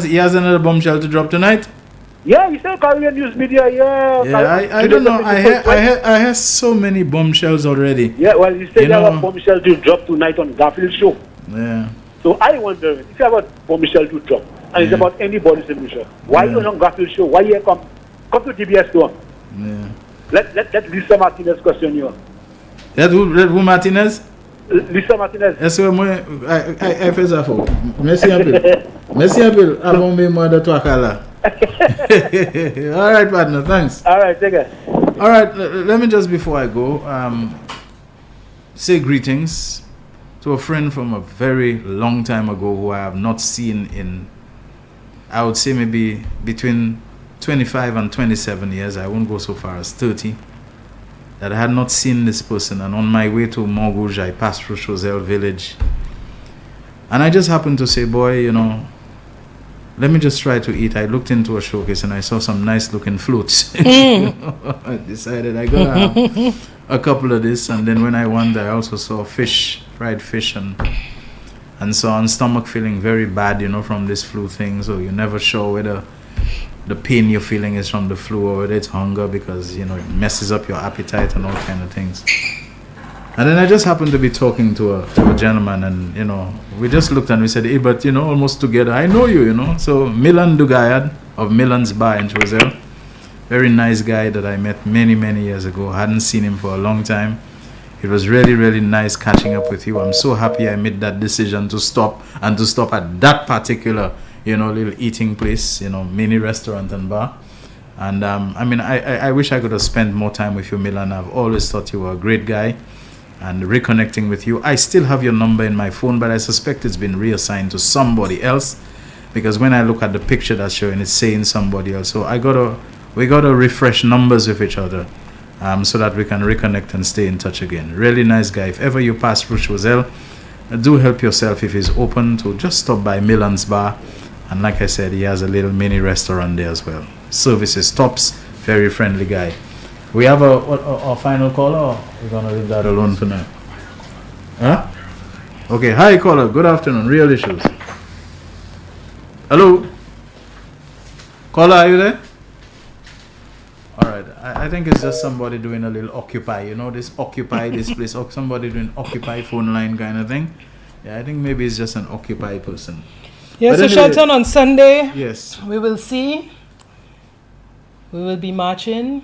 he has another bombshell to drop tonight? Yeah, he said Caribbean News Media, I don't know. I hear so many bombshells already. Yeah, well, he said there was a bombshell to drop tonight on Garfield show. Yeah. So I wonder, if you have a bombshell to drop, and it's about anybody's solution, why you on Garfield show? Why you come to TBS to one? Yeah. Let Lisa Martinez question you. Let who Martinez? Lisa Martinez. Est-ce que moi, I fais ça faux. Merci un peu. Avant mes mois de toi là. All right, partner. Thanks. All right, take care. All right. Let me just before I go, say greetings to a friend from a very long time ago who I have not seen in, I would say maybe between 25 and 27 years. I won't go so far as 30. That I had not seen this person, and on my way to Montrouge, I passed through Choiseul village, and I just happened to say, boy, you know, let me just try to eat. I looked into a showcase and I saw some nice looking flutes. I decided I gotta have a couple of this, and then when I went there, I also saw fish, fried fish, and so on, stomach feeling very bad, you know, from this flu thing. So you're never sure whether the pain you're feeling is from the flu or whether it's hunger, because, you know, it messes up your appetite and all kind of things. And then I just happened to be talking to a gentleman, and, you know, we just looked and we said, hey, but, you know, almost together, I know you, you know. So Milan Dugayad of Milan's Bar in Choiseul, very nice guy that I met many, many years ago. Hadn't seen him for a long time. It was really, really nice catching up with you. I'm so happy I made that decision to stop, and to stop at that particular, you know, little eating place, you know, mini restaurant and bar. And I mean, I wish I could have spent more time with you, Milan. I've always thought you were a great guy, and reconnecting with you. I still have your number in my phone, but I suspect it's been reassigned to somebody else, because when I look at the picture that's showing, it's saying somebody else. So we gotta refresh numbers with each other, so that we can reconnect and stay in touch again. Really nice guy. If ever you pass through Choiseul, do help yourself if he's open to just stop by Milan's Bar. And like I said, he has a little mini restaurant there as well. Services tops, very friendly guy. We have a final caller, or we're going to leave that alone for now? Huh? Okay, hi caller, good afternoon, Real Issues. Hello? Caller, are you there? Alright, I think it's just somebody doing a little Occupy, you know, this Occupy, this place, or somebody doing Occupy phone line kind of thing. Yeah, I think maybe it's just an Occupy person. Yes, so anyway, Shelton, on Sunday, yes, we will see. We will be marching.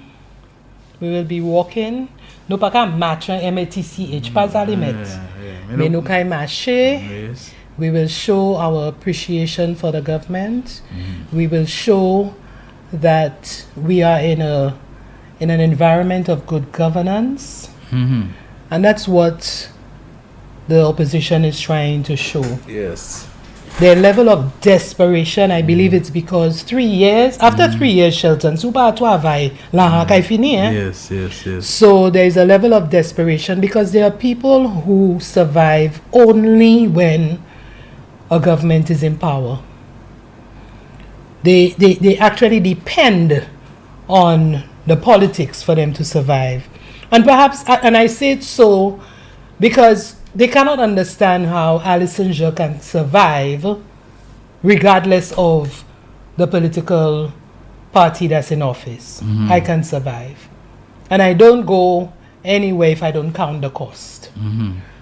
We will be walking. Nous pas qu'à marcher MATCH, pas à limite. Mais nous qu'à marcher. Yes. We will show our appreciation for the government. We will show that we are in an environment of good governance. And that's what the opposition is trying to show. Yes. Their level of desperation, I believe it's because 3 years, after 3 years, Shelton, yes. So there is a level of desperation because there are people who survive only when a government is in power. They actually depend on the politics for them to survive. And perhaps, and I say it so because they cannot understand how Alison Joe can survive regardless of the political party that's in office. I can survive. And I don't go anywhere if I don't count the cost.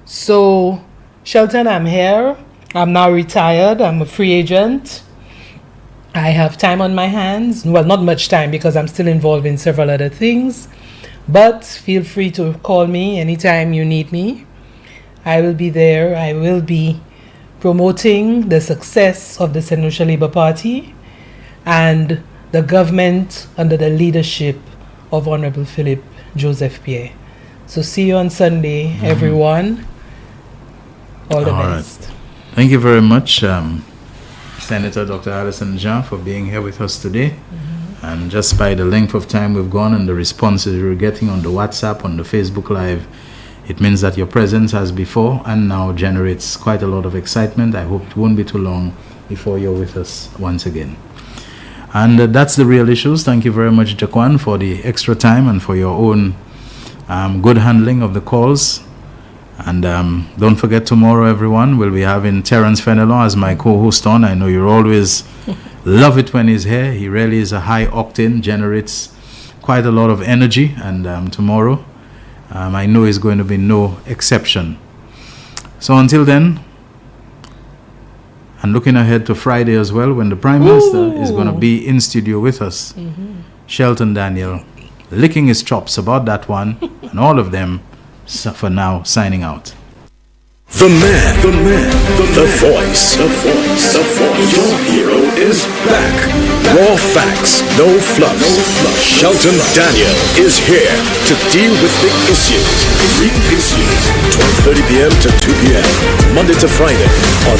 So, Shelton, I'm here. I'm now retired. I'm a free agent. I have time on my hands. Well, not much time because I'm still involved in several other things. But feel free to call me anytime you need me. I will be there. I will be promoting the success of the St. Lucia Labour Party and the government under the leadership of Honorable Philip Joseph Pierre. So see you on Sunday, everyone. All the best. Right. Thank you very much, Senator Dr. Alison Jean, for being here with us today. And just by the length of time we've gone and the responses we're getting on the WhatsApp, on the Facebook Live, it means that your presence as before and now generates quite a lot of excitement. I hope it won't be too long before you're with us once again. And that's the Real Issues. Thank you very much, Jaquan, for the extra time and for your own good handling of the calls. And don't forget, tomorrow, everyone, we'll be having Terence Fenelon as my co-host on. I know you always love it when he's here. He really is a high octane, generates quite a lot of energy. And tomorrow, I know is going to be no exception. So until then, and looking ahead to Friday as well, when the Prime Minister is going to be in studio with us, Shelton Daniel, licking his chops about that one, and all of them, for now, signing out. The man, the voice. Your hero is back. Raw facts, no fluff. Shelton Daniel is here to deal with the issues. Real issues. 12:30 p.m. to 2 p.m. Monday to Friday on